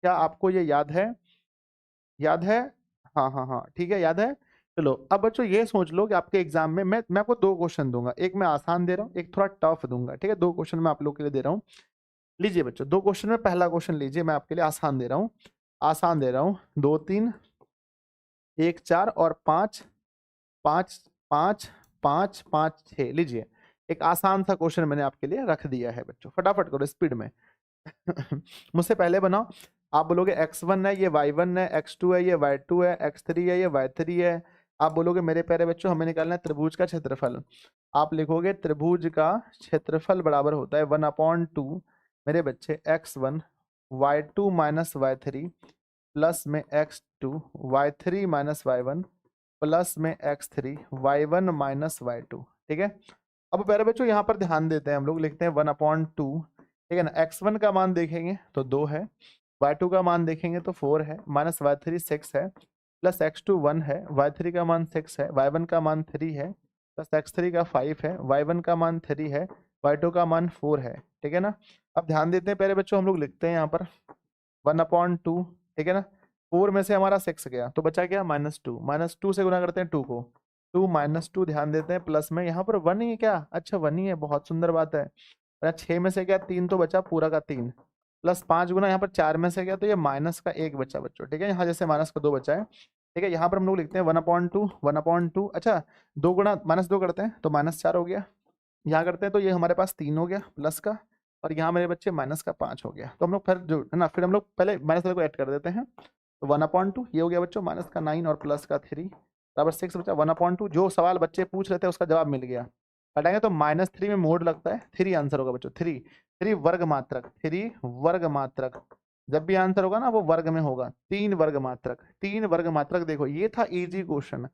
क्या आपको ये याद है, याद है, हाँ हाँ हाँ ठीक है याद है। चलो अब बच्चों ये सोच लो कि आपके एग्जाम में मैं आपको 2 क्वेश्चन दूंगा, एक मैं आसान दे रहा हूँ, एक थोड़ा टफ दूंगा, ठीक है। 2 क्वेश्चन मैं आप लोग के लिए दे रहा हूँ, लीजिए बच्चों, 2 क्वेश्चन में पहला क्वेश्चन लीजिए, मैं आपके लिए आसान दे रहा हूँ, आसान दे रहा हूँ। 2 3 1 4 और 5 5 5 5 5 6। लीजिए, एक आसान सा क्वेश्चन मैंने आपके लिए रख दिया है बच्चों, फटाफट करो स्पीड में। मुझसे पहले बनाओ। आप बोलोगे x1 है, ये y1 है, x2 है, ये y2 है, x3 है, ये y3 है। आप बोलोगे मेरे प्यारे बच्चों हमें निकालना है त्रिभुज का क्षेत्रफल। आप लिखोगे त्रिभुज का क्षेत्रफल बराबर होता है 1/2 मेरे बच्चे x1 y2 minus y3 plus में x2 y3 minus y1 plus में x3 y1 माइनस y2। ठीक है, अब प्यारे बच्चों यहाँ पर ध्यान देते हैं, हम लोग लिखते हैं 1/2। ठीक है ना, x1 का मान देखेंगे तो 2 है, y2 का मान देखेंगे तो 4 है, माइनस y3 6 है, प्लस x2 1 है, y3 का मान 6 है, y1 का मान 3 है, प्लस x3 का 5 है, y1 का मान 3 है, y2 का मान 4 है। ठीक है ना, अब ध्यान देते हैं प्यारे बच्चों, हम लोग लिखते हैं यहाँ पर 1/2। ठीक है ना, 4 में से हमारा 6 गया तो बचा क्या -2, -2 से गुना करते हैं 2 को, 2 -2 ध्यान देते हैं, प्लस में यहाँ पर 1 ही है क्या, अच्छा 1 ही है, बहुत सुंदर बात है। 6 में से क्या 3 तो बचा पूरा का 3, प्लस 5 गुना यहाँ पर 4 में से गया तो ये माइनस का 1 बचा बच्चों। ठीक है, यहाँ जैसे माइनस का 2 बचा है। ठीक है, यहाँ पर हम लोग लिखते हैं 1/2 अच्छा 2 गुना -2 करते हैं तो -4 हो गया, यहाँ करते हैं तो ये हमारे पास 3 हो गया प्लस का, और यहाँ मेरे बच्चे माइनस का 5 हो गया। तो हम लोग फिर जो है ना, फिर हम लोग पहले माइनस को ऐड कर देते हैं, तो 1/2 ये हो गया बच्चों, माइनस का 9 और प्लस का 3 बराबर 6 बचा। 1/2 जो सवाल बच्चे पूछ रहे थे उसका जवाब मिल गया। हटाएंगे तो -3 में मोड लगता है, 3 आंसर होगा बच्चों, 3 वर्ग मात्रक, 3 वर्ग मात्रक। जब भी आंसर होगा ना वो वर्ग में होगा, 3 वर्ग मात्रक, 3 वर्ग मात्रक। देखो ये था इजी क्वेश्चन,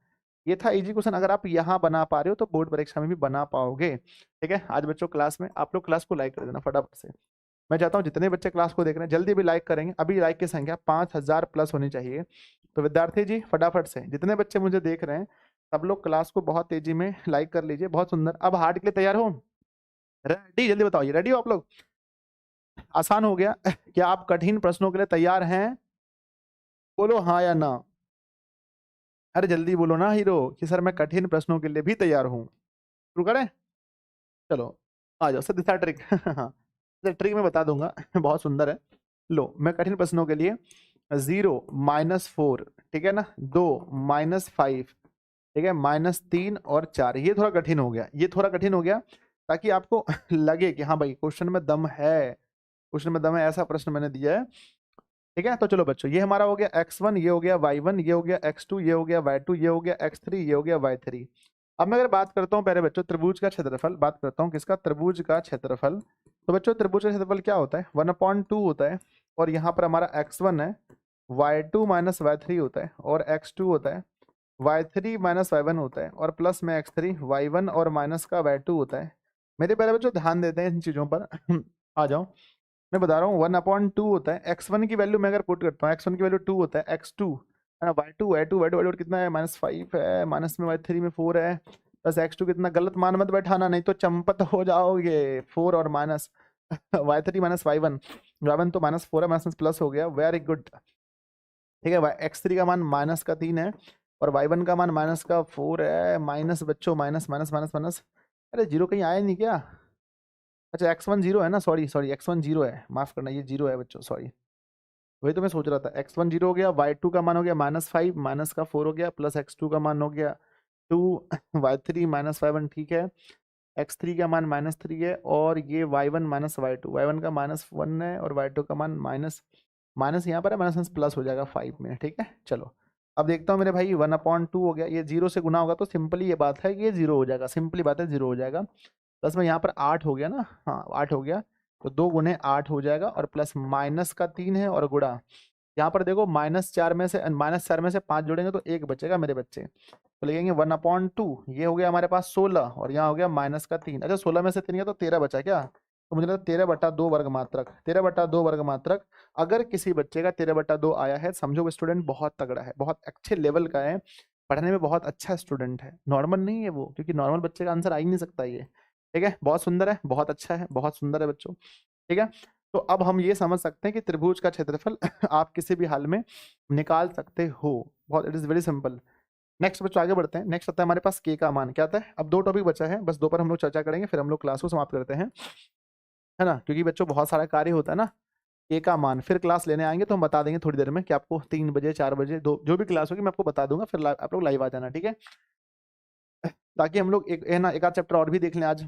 ये था इजी क्वेश्चन, अगर आप यहाँ बना पा रहे हो तो बोर्ड परीक्षा में भी बना पाओगे। ठीक है, आज बच्चों क्लास में आप लोग क्लास को लाइक कर देना फटाफट से। मैं चाहता हूँ जितने बच्चे क्लास को देख रहे हैं जल्दी भी लाइक करेंगे, अभी लाइक की संख्या 5000 प्लस होनी चाहिए। तो विद्यार्थी जी फटाफट से जितने बच्चे मुझे देख रहे हैं सब लोग क्लास को बहुत तेजी में लाइक कर लीजिए, बहुत सुंदर। अब हार्ड के लिए तैयार हो, रेडी, जल्दी बताओ, ये रेडी हो आप लोग? आसान हो गया क्या आप कठिन प्रश्नों के लिए तैयार हैं? बोलो हाँ या ना। अरे जल्दी बोलो ना हीरो कि सर मैं कठिन प्रश्नों के लिए भी तैयार हूँ। शुरू करें, चलो आ जाओ सर, दिशा ट्रिक हाँ ट्रिक मैं बता दूंगा बहुत सुंदर है। लो मैं कठिन प्रश्नों के लिए 0 -4, ठीक है ना, 2 -5, ठीक है, -3 और 4, ये थोड़ा कठिन हो गया, ये थोड़ा कठिन हो गया, ताकि आपको लगे कि हाँ भाई क्वेश्चन में दम है, क्वेश्चन में दम है, ऐसा प्रश्न मैंने दिया है। ठीक है, तो चलो बच्चों ये हमारा हो गया x1, ये हो गया y1, ये हो गया x2, ये हो गया y2, ये हो गया x3, ये हो गया y3। अब मैं अगर बात करता हूँ पहले बच्चों त्रिभुज का क्षेत्रफल, बात करता हूँ किसका, त्रिभुज का क्षेत्रफल। तो बच्चों त्रिभुज का क्षेत्रफल क्या होता है, 1/2 होता है, और यहाँ पर हमारा x1 है, y2 माइनस y3 होता है, और x2 होता है, y3 माइनस y1 होता है, और प्लस में x3 y1 और माइनस का y2 होता है। मेरे प्यारे बच्चों ध्यान देते हैं इन चीजों पर आ जाओ, मैं बता रहा हूँ 1/2 होता है, x1 की वैल्यू मैं अगर पुट करता हूँ, x1 की वैल्यू 2 होता है, x2 है ना, y2 कितना है, -5 है, माइनस में y3 में 4 है, प्लस x2 कितना, गलत मान मत बैठाना नहीं तो चंपत हो जाओगे, 4 और माइनस y3 माइनस y1 तो -4 है, माइनस प्लस हो गया, वेरी गुड। ठीक है, x3 का मान -3 है, और y1 का मान -4 है, माइनस बच्चों, माइनस माइनस माइनस माइनस, अरे जीरो कहीं आया नहीं क्या? अच्छा x1 0 है ना, सॉरी सॉरी x1 0 है, माफ करना, ये 0 है बच्चों, सॉरी, वही तो मैं सोच रहा था। x1 0 हो गया, y2 का मान हो गया -5, माइनस का 4 हो गया, प्लस x2 का मान हो गया 2 y3 -y1, ठीक है, x3 का मान -3 है, और ये y1 माइनस y1 का -1 है, और y2 का मान माइनस यहाँ पर है, माइनस प्लस हो जाएगा 5 में। ठीक है, चलो अब देखता हूँ मेरे भाई 1/2 हो गया, ये 0 से गुना होगा तो सिंपली ये बात है कि ये 0 हो जाएगा, सिंपली बात है 0 हो जाएगा। प्लस में यहाँ पर 8 हो गया ना, हाँ 8 हो गया, तो 2 गुने 8 हो जाएगा, और प्लस माइनस का 3 है, और गुणा यहाँ पर देखो -4 में से 5 जोड़ेंगे तो 1 बचेगा मेरे बच्चे, तो लिखेंगे 1/2, ये हो गया हमारे पास 16, और यहाँ हो गया -3। अच्छा 16 में से 3 गया तो 13 बचा क्या, तो मुझे लगता है 13/2 वर्ग मात्रक, 13/2 वर्ग मात्रक। अगर किसी बच्चे का 13/2 आया है, समझो वो स्टूडेंट बहुत तगड़ा है, बहुत अच्छे लेवल का है, पढ़ने में बहुत अच्छा स्टूडेंट है, नॉर्मल नहीं है वो, क्योंकि नॉर्मल बच्चे का आंसर आ ही नहीं सकता ये। ठीक है, बहुत सुंदर है, बहुत अच्छा है, बहुत सुंदर है बच्चों। ठीक है, तो अब हम ये समझ सकते हैं कि त्रिभुज का क्षेत्रफल आप किसी भी हाल में निकाल सकते हो, बहुत, it is very simple. Next बच्चों आगे बढ़ते हैं, नेक्स्ट आता है हमारे पास के का मान क्या आता है। अब 2 टॉपिक बचा है, बस 2 पर हम लोग चर्चा करेंगे, फिर हम लोग क्लास को समाप्त करते हैं। है ना, क्योंकि बच्चों बहुत सारा कार्य होता है ना। के का मान फिर क्लास लेने आएंगे तो हम बता देंगे थोड़ी देर में कि आपको 3 बजे 4 बजे जो भी क्लास होगी मैं आपको बता दूंगा, फिर आप लोग लाइव आ जाना, ठीक है, ताकि हम लोग एक है ना एक आध चैप्टर और भी देख लें आज।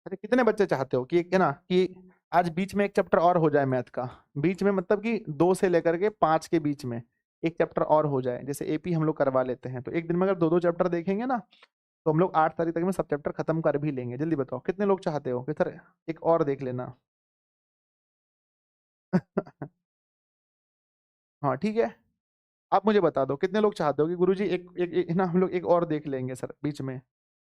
अरे कितने बच्चे चाहते हो कि है ना कि आज बीच में एक चैप्टर और हो जाए मैथ का, बीच में मतलब कि 2 से लेकर के 5 के बीच में एक चैप्टर और हो जाए, जैसे एपी हम लोग करवा लेते हैं, तो एक दिन में अगर 2-2 चैप्टर देखेंगे ना तो हम लोग 8 तारीख तक में सब चैप्टर खत्म कर भी लेंगे। जल्दी बताओ कितने लोग चाहते हो कि सर एक और देख लेना। हाँ ठीक है, आप मुझे बता दो कितने लोग चाहते हो कि गुरुजी एक ना हम लोग एक और देख लेंगे सर बीच में,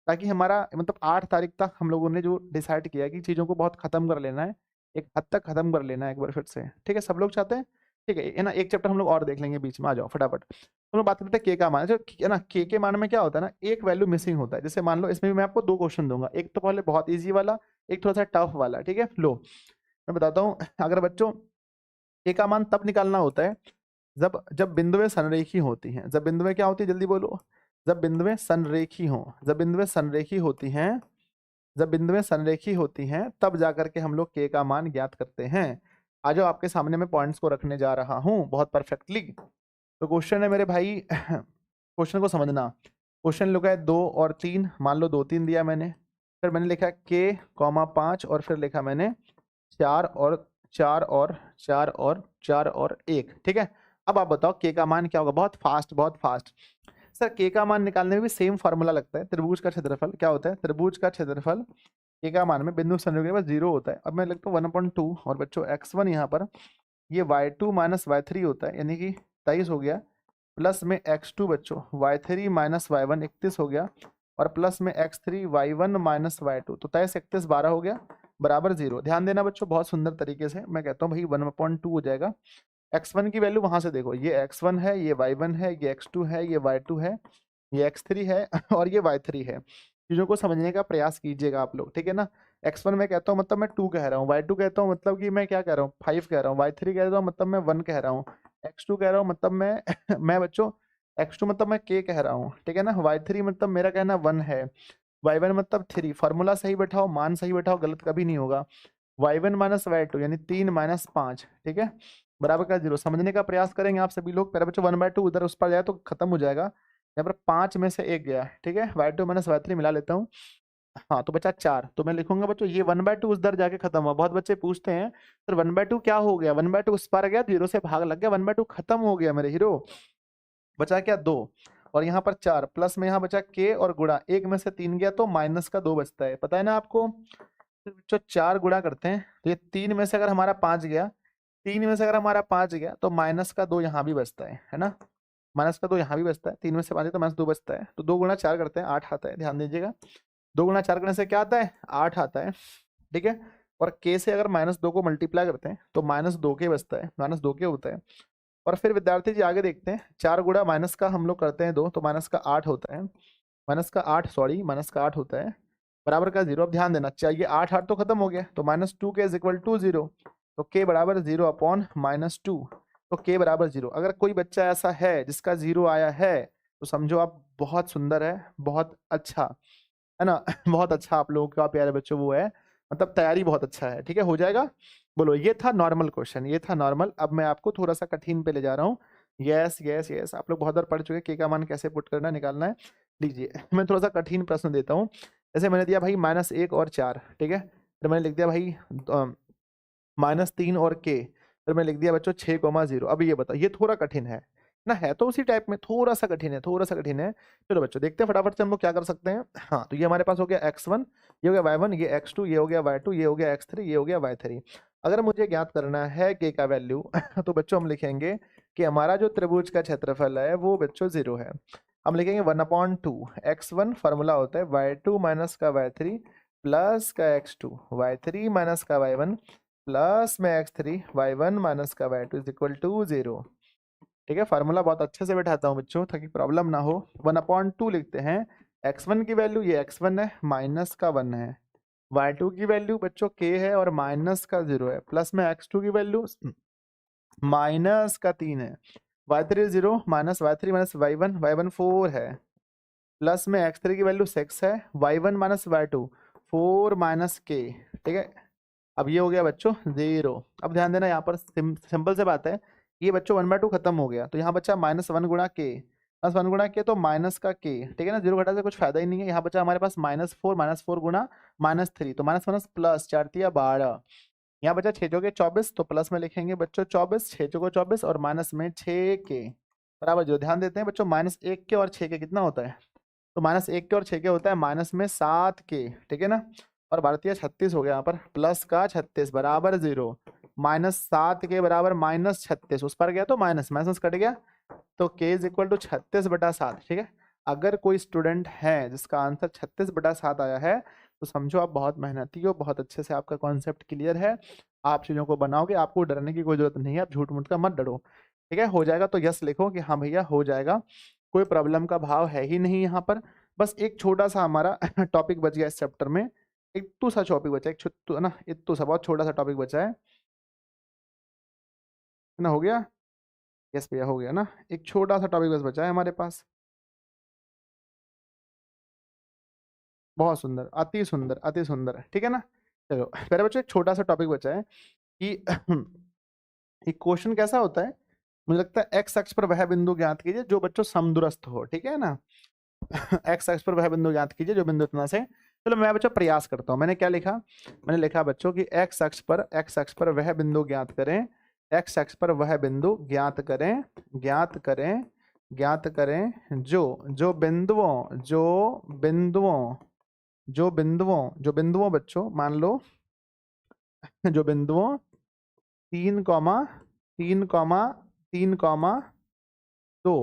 ताकि हमारा मतलब 8 तारीख तक हम लोगों ने जो डिसाइड किया कि चीज़ों को बहुत खत्म कर लेना है, एक हद तक खत्म कर लेना है एक बार फिर से, ठीक है, सब लोग चाहते हैं, ठीक है ना, एक चैप्टर हम लोग और देख लेंगे बीच में, आ जाओ फटाफट। हम लोग बात करते हैं के का मान, जो है ना के मान में क्या होता है ना, एक वैल्यू मिसिंग होता है, जैसे मान लो इसमें भी मैं आपको 2 क्वेश्चन दूंगा, एक तो पहले बहुत ईजी वाला, एक थोड़ा सा टफ वाला, ठीक है, लो मैं बताता हूँ। अगर बच्चों के का मान तब निकालना होता है जब जब बिंदुएं संरेखी होती हैं, जब बिंदुएं क्या होती है, जल्दी बोलो, जब बिंदुएं संरेखी हों, जब बिंदुएं संरेखी होती हैं, जब बिंदुएं संरेखी होती हैं तब जाकर के हम लोग के का मान ज्ञात करते हैं। आ जाओ आपके सामने मैं पॉइंट्स को रखने जा रहा हूं बहुत परफेक्टली। तो क्वेश्चन है मेरे भाई, क्वेश्चन को समझना, क्वेश्चन लिखा है 2 और 3, मान लो 2-3 दिया मैंने, फिर मैंने लिखा के कॉमा 5 और फिर लिखा मैंने 4 और 4 और 4 और 1, ठीक है। अब आप बताओ के का मान क्या होगा, बहुत फास्ट बहुत फास्ट। सर के का मान निकालने में भी सेम फार्मूला लगता है, त्रिभुज का क्षेत्रफल क्या होता है, त्रिभुज का क्षेत्रफल के का मान में बिंदु संयोग के पास 0 होता है। अब मैं लिखता हूँ 1/2 और बच्चों x1 यहाँ पर ये y2 माइनस y3 होता है, यानी कि 23 हो गया, प्लस में x2 बच्चों y3 माइनस y1 31 हो गया, और प्लस में x3 y1 माइनस y2, तो 23 31 12 हो गया बराबर 0। ध्यान देना बच्चों बहुत सुंदर तरीके से, मैं कहता हूँ भाई 1/2 हो जाएगा। x1 की वैल्यू वहां से देखो, ये x1 है, ये y1 है, ये x2 है, ये y2 है, ये x3 है और ये y3 है। चीजों को समझने का प्रयास कीजिएगा आप लोग, ठीक है ना। x1 मैं कहता हूँ मतलब मैं 2 कह रहा हूँ, y2 कहता हूँ मतलब कि मैं क्या कह रहा हूँ 5 कह रहा हूँ, y3 कह रहा हूँ मतलब मैं 1 कह रहा हूँ, x2 कह रहा हूँ मतलब मैं मैं बच्चों x2 मतलब मैं k कह रहा हूँ, ठीक है ना, y3 मतलब मेरा कहना 1 है, y1 मतलब 3। फॉर्मूला सही बैठाओ, मान सही बैठाओ, गलत कभी नहीं होगा। y1 माइनस y2 यानी 3 माइनस 5, ठीक है, बराबर का 0। समझने का प्रयास करेंगे आप सभी लोग। पहले बच्चों 1/2 उधर उस पर जाए तो खत्म हो जाएगा, यहाँ पर 5 में से 1 गया, ठीक है, y2 माइनस y3 मिला लेता हूँ, हाँ तो बचा 4, तो मैं लिखूंगा बच्चों ये 1/2 उधर जाके खत्म हुआ। बहुत बच्चे पूछते हैं सर 1/2 क्या हो गया, 1/2 उस पार गया, 0 से भाग लग गया, 1/2 खत्म हो गया मेरे हीरो। बचा क्या 2, और यहाँ पर 4, प्लस में यहाँ बचा के और गुणा, 1 में से 3 गया तो माइनस का 2 बचता है, पता है ना आपको। तो बच्चों 4 गुणा करते हैं तो ये 3 में से अगर हमारा 5 गया, 3 में से अगर हमारा 5 गया तो माइनस का 2 यहाँ भी बचता है ना, माइनस का 2 यहाँ भी बचता है, 3 में से 5 है तो माइनस 2 बचता है, तो 2 गुणा 4 करते हैं 8 आता है, ध्यान दीजिएगा, 2 गुणा 4 करने से क्या आता है 8 आता है, ठीक है। और के से अगर -2 को मल्टीप्लाई करते हैं तो -2 के बचता है, -2 के होता है। और फिर विद्यार्थी जी आगे देखते हैं, 4 गुणा माइनस का हम लोग करते हैं 2 तो माइनस का 8 होता है, माइनस का 8 सॉरी माइनस का 8 होता है, बराबर का 0। अब ध्यान देना चाहिए 8 8 तो खत्म हो गया, तो -2 के इज इक्वल टू 0, तो के बराबर 0 अपॉन -2, तो के बराबर 0। अगर कोई बच्चा ऐसा है जिसका 0 आया है तो समझो आप बहुत सुंदर है, बहुत अच्छा है ना बहुत अच्छा आप लोगों का प्यारे बच्चों वो है, मतलब तैयारी बहुत अच्छा है, ठीक है, हो जाएगा। बोलो ये था नॉर्मल क्वेश्चन, ये था नॉर्मल। अब मैं आपको थोड़ा सा कठिन पे ले जा रहा हूँ। यस यस यस, आप लोग बहुत बार पढ़ चुके हैं के का मान कैसे पुट करना निकालना है। लीजिए मैं थोड़ा सा कठिन प्रश्न देता हूँ। जैसे मैंने दिया भाई -1 और 4, ठीक है, फिर मैंने लिख दिया भाई -3 और के, फिर मैं लिख दिया बच्चों 6,0। अब ये बताओ, ये थोड़ा कठिन है ना, है तो उसी टाइप में, थोड़ा सा कठिन है, थोड़ा सा कठिन है। चलो बच्चों देखते हैं फटाफट से हम लोग क्या कर सकते हैं। हाँ तो ये हमारे पास हो गया x1, ये हो गया y1, ये x2, ये हो गया y2, ये हो गया x3, ये हो गया y3। अगर मुझे ज्ञात करना है के का वैल्यू तो बच्चों हम लिखेंगे कि हमारा जो त्रिभुज का क्षेत्रफल है वो बच्चों 0 है। हम लिखेंगे 1/2, x1 फॉर्मूला होता है y2 माइनस का y3 प्लस का x2, y3 माइनस का y1 प्लस में x3, y1 माइनस का y2 इज इक्वल टू 0, ठीक है। फार्मूला बहुत अच्छे से बैठाता हूँ बच्चों ताकि प्रॉब्लम ना हो। 1/2 लिखते हैं, x1 की वैल्यू ये x1 है, माइनस का 1 है, y2 की वैल्यू बच्चों k है और माइनस का 0 है, प्लस में x2 की वैल्यू माइनस का 3 है, y3 0 minus y3 minus y1, y1 4 है, प्लस में x3 की वैल्यू 6 है, y1 minus y2 4 minus k, ठीक है। अब ये हो गया बच्चों 0। अब ध्यान देना यहाँ पर सिंपल से बात है, ये बच्चों 1/2 खत्म हो गया, तो यहाँ बचा -1 गुणा के, -1 गुणा के तो माइनस का के, ठीक है ना, 0 घटा से कुछ फायदा ही नहीं है। यहाँ बचा हमारे पास -4 गुणा -3, तो माइनस माइनस प्लस, 4 तिया 12, यहाँ बचा 6 चौके 24, तो प्लस में लिखेंगे बच्चों 24, 6 चौको 24 और माइनस में 6 के बराबर जो। ध्यान देते हैं बच्चों, -1 के और 6 के कितना होता है, तो -1 के और 6 के होता है माइनस में 7 के, ठीक है ना, और भारतीय 36 हो गया यहाँ पर, प्लस का 36 बराबर 0, -7 के बराबर -36, उस पर गया तो माइनस माइनस कट गया, तो k इज इक्वल टू 36/7, ठीक है। अगर कोई स्टूडेंट है जिसका आंसर 36/7 आया है, तो समझो आप बहुत मेहनती हो, बहुत अच्छे से आपका कॉन्सेप्ट क्लियर है, आप चीज़ों को बनाओगे, आपको डरने की कोई जरूरत नहीं है, आप झूठ मूठ का मत डरो, ठीक है। हो जाएगा तो यस लिखो कि हाँ भैया हो जाएगा, कोई प्रॉब्लम का भाव है ही नहीं यहाँ पर। बस एक छोटा सा हमारा टॉपिक बच गया इस चैप्टर में, एक तू सा टॉपिक बचा है, एक ना इतू सा बहुत छोटा सा टॉपिक बचा है ना, हो गया, यस भैया हो गया ना, एक छोटा सा टॉपिक बस बचा है हमारे पास। बहुत सुंदर, अति सुंदर, अति सुंदर, ठीक है ना। चलो पहले बच्चों एक छोटा सा टॉपिक बचा है कि एक क्वेश्चन कैसा होता है, मुझे लगता है एक्स अक्ष पर वह बिंदु ज्ञात कीजिए जो बच्चों समदूरस्थ हो, ठीक है ना। एक्स अक्ष पर वह बिंदु ज्ञात कीजिए जो बिंदु इतना से, चलो मैं बच्चों प्रयास करता हूँ। मैंने क्या लिखा, मैंने लिखा बच्चों कि एक्स अक्ष पर वह बिंदु ज्ञात करें, एक्स अक्ष पर वह बिंदु ज्ञात करें, ज्ञात करें, ज्ञात करें जो जो बिंदुओं जो बिंदुओं जो बिंदुओं बच्चों मान लो जो बिंदुओं 3, 3, 3, 2,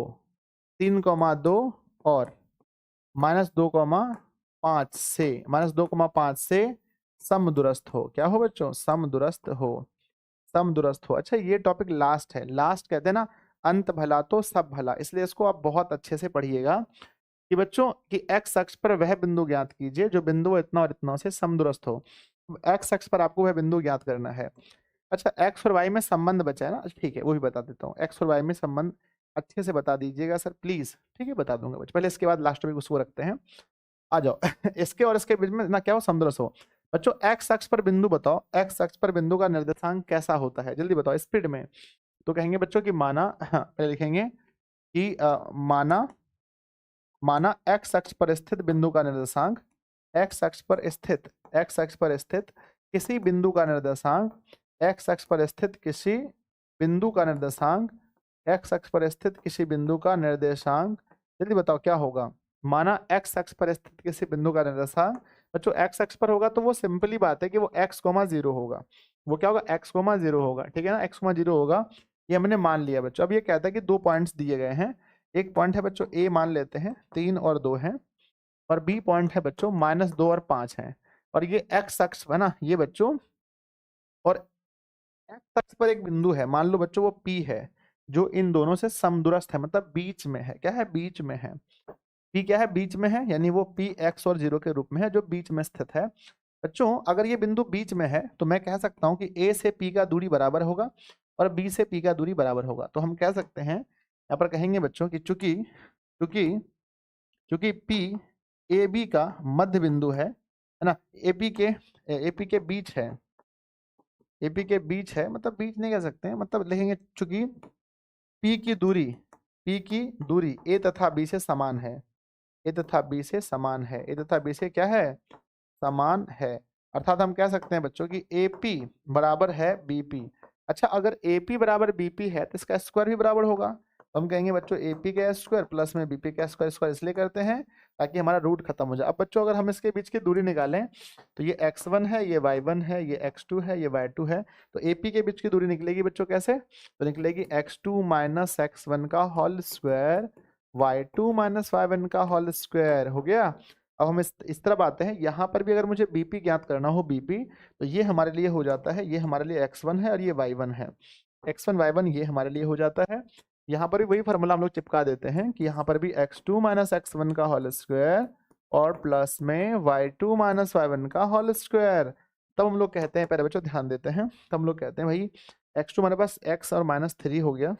3, 2 और -2, 5 से -2, 5 से समदूरस्थ हो। क्या हो बच्चों, समदूरस्थ हो, समदूरस्थ हो। अच्छा ये टॉपिक लास्ट है, लास्ट कहते हैं ना, अंत भला तो सब भला, इसलिए इसको आप बहुत अच्छे से पढ़िएगा कि बच्चों कि एक्स अक्ष पर वह बिंदु ज्ञात कीजिए जो बिंदु इतना और इतना से समदूरस्थ हो। एक्स अक्ष पर आपको वह बिंदु ज्ञात करना है। अच्छा एक्स और वाई में संबंध बचा है ना, अच्छा ठीक है वो भी बता देता हूँ, एक्स और वाई में संबंध अच्छे से बता दीजिएगा सर प्लीज, ठीक है बता दूंगा बच्चे, पहले इसके बाद लास्ट में उसको रखते हैं, आ जाओ इसके और इसके बीच में ना क्या हो, समदूरस्थ हो। बच्चों एक्स अक्ष पर बिंदु बताओ, एक्स अक्ष पर बिंदु का निर्देशांक कैसा होता है, जल्दी बताओ स्पीड में। तो कहेंगे बच्चों कि माना पहले लिखेंगे कि माना एक्स अक्ष पर स्थित बिंदु का निर्देशांक, एक्स अक्ष पर स्थित, एक्स अक्ष पर स्थित किसी बिंदु का निर्देशांक, एक्स अक्ष पर स्थित किसी बिंदु का निर्देशांक, एक्स अक्ष पर स्थित किसी बिंदु का निर्देशांक, जल्दी बताओ क्या होगा। माना एक्स अक्ष पर स्थित किसी बिंदु का निर्देशांक, बच्चों एक्स अक्ष पर होगा तो वो सिंपली बात है कि वो x,0 होगा, वो क्या होगा x,0 होगा, ठीक है ना, x,0 होगा, ये हमने मान लिया बच्चों। अब ये कहता है कि 2 पॉइंट्स दिए गए हैं, एक पॉइंट है बच्चों ए मान लेते हैं 3 और 2 है, और बी पॉइंट है बच्चों -2 और 5 है, और ये एक्स अक्ष है ना ये बच्चों, और एक्स अक्ष पर एक बिंदु है, मान लो बच्चों वो पी है, जो इन दोनों से समदूरस्थ है, मतलब बीच में है, क्या है बीच में है, पी क्या है बीच में है, यानी वो पी एक्स और 0 के रूप में है जो बीच में स्थित है। बच्चों अगर ये बिंदु बीच में है तो मैं कह सकता हूँ कि ए से पी का दूरी बराबर होगा और बी से पी का दूरी बराबर होगा, तो हम कह सकते हैं यहाँ पर कहेंगे बच्चों कि चूंकि चूंकि चूंकि पी ए बी का मध्य बिंदु है ना, एपी के बीच है, एपी के बीच है, मतलब बीच नहीं कह सकते हैं, मतलब लिखेंगे चूंकि पी की दूरी, पी की दूरी ए तथा बी से समान है, ए तथा बी से समान है, ए तथा बी से क्या है समान है, अर्थात हम कह सकते हैं बच्चों कि AP बराबर है BP। अच्छा अगर AP बराबर BP है तो इसका स्क्वायर भी बराबर होगा, तो हम कहेंगे बच्चों AP का स्क्वायर प्लस में BP का स्क्वायर, स्क्वायर इसलिए करते हैं ताकि हमारा रूट खत्म हो जाए। अब बच्चों अगर हम इसके बीच की दूरी निकालें तो ये x1 है, ये y1 है, ये x2 है, ये y2 है, तो AP के बीच की दूरी निकलेगी बच्चों कैसे, तो निकलेगी x2 माइनस x1 का whole square, y2 minus y1 का होल स्क्वायर, हो गया। अब हम इस तरफ आते हैं, यहाँ पर भी अगर मुझे BP ज्ञात करना हो BP, तो ये हमारे लिए हो जाता है, ये हमारे लिए x1 है और ये y1 है, x1 y1 ये हमारे लिए हो जाता है। यहाँ पर भी वही फार्मूला हम लोग चिपका देते हैं कि यहाँ पर भी x2 माइनस x1 का होल स्क्वायर और प्लस में y2 माइनस y1 का होल स्क्वायर। तब हम लोग कहते हैं, पहले बच्चों ध्यान देते हैं, तब हम लोग कहते हैं भाई x2 हमारे पास x और -3 हो गया,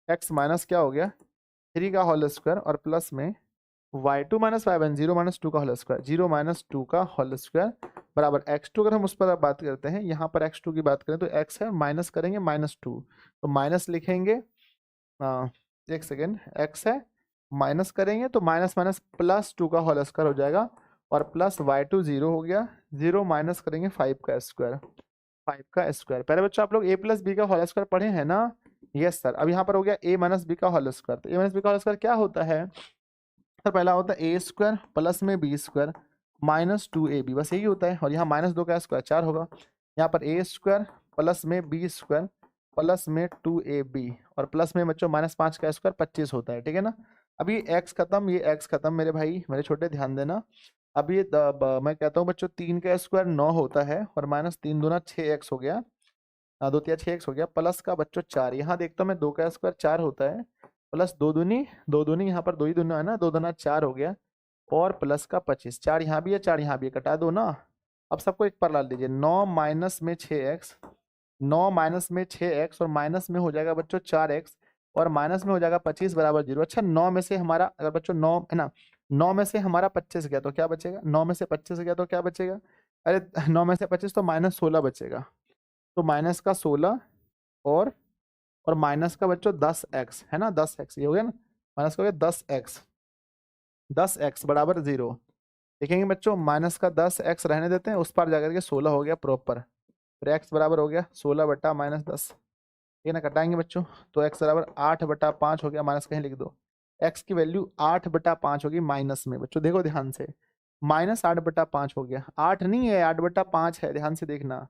x माइनस क्या हो गया 3 का होल स्क्वायर और प्लस में y2 माइनस y1 0 माइनस 2 का होल स्क्वायर, 0 माइनस 2 का होल स्क्वायर, बराबर x2। अगर हम उस पर अब बात करते हैं, यहाँ पर x2 की बात करें तो x है, माइनस करेंगे -2, तो माइनस लिखेंगे। एक सेकेंड, x है, माइनस करेंगे तो माइनस माइनस प्लस 2 का होल स्क्वायर हो जाएगा, और प्लस y2 0 हो गया, 0 माइनस करेंगे 5 का स्क्वायर, 5 का स्क्वायर। पहले बच्चों आप लोग a प्लस बी का होल स्क्वायर पढ़े हैं ना? Yes sir. अब यहाँ पर हो गया a माइनस बी का होल स्क्वायर। तो a माइनस बी का होल स्क्वायर क्या होता है सर? पहला होता है a स्क्वायर प्लस में b स्क्वायर माइनस 2ab, बस यही होता है। और यहाँ -2 का स्क्वायर 4 होगा। यहाँ पर a स्क्वायर प्लस में b स्क्वायर प्लस में 2ab, और प्लस में बच्चों -5 का स्क्वायर 25 होता है, ठीक है ना? अभी x खत्म, ये x खत्म मेरे भाई, मेरे छोटे, ध्यान देना। अब ये मैं कहता हूँ बच्चों 3 का स्क्वायर 9 होता है, और -3 दूना 6x हो गया, 2 तिया 6x हो गया, प्लस का बच्चों 4। यहाँ देखता हूँ मैं 2 का स्क्वायर 4 होता है, प्लस 2 दूनी यहाँ पर 2 ही दूना है ना, 2 दूना 4 हो गया, और प्लस का 25। 4 यहाँ भी है, 4 यहाँ भी है, कटा दो ना। अब सबको एक पर ला लीजिए, 9 माइनस में 6x, 9 माइनस में 6x, और माइनस में हो जाएगा बच्चों 4x, और माइनस में हो जाएगा 25 बराबर 0। अच्छा, 9 में से हमारा, अगर बच्चों 9 है ना, 9 में से हमारा 25 गया तो क्या बचेगा? 9 में से 25 गया तो क्या बचेगा? अरे 9 में से 25 तो -16 बचेगा। तो माइनस का 16, और माइनस का बच्चों 10x है ना, 10x ये हो गया ना, माइनस का हो गया 10x, 10x बराबर 0। देखेंगे बच्चों, माइनस का 10x रहने देते हैं, उस पार जाकर के 16 हो गया प्रॉपर, फिर x बराबर हो गया 16 बटा -10, ये ना, कटाएंगे बच्चों, तो x बराबर 8/5 हो गया, माइनस कहीं लिख दो। x की वैल्यू 8/5 होगी माइनस में, बच्चों देखो ध्यान से, -8/5 हो गया, 8 नहीं है, 8/5 है, ध्यान से देखना।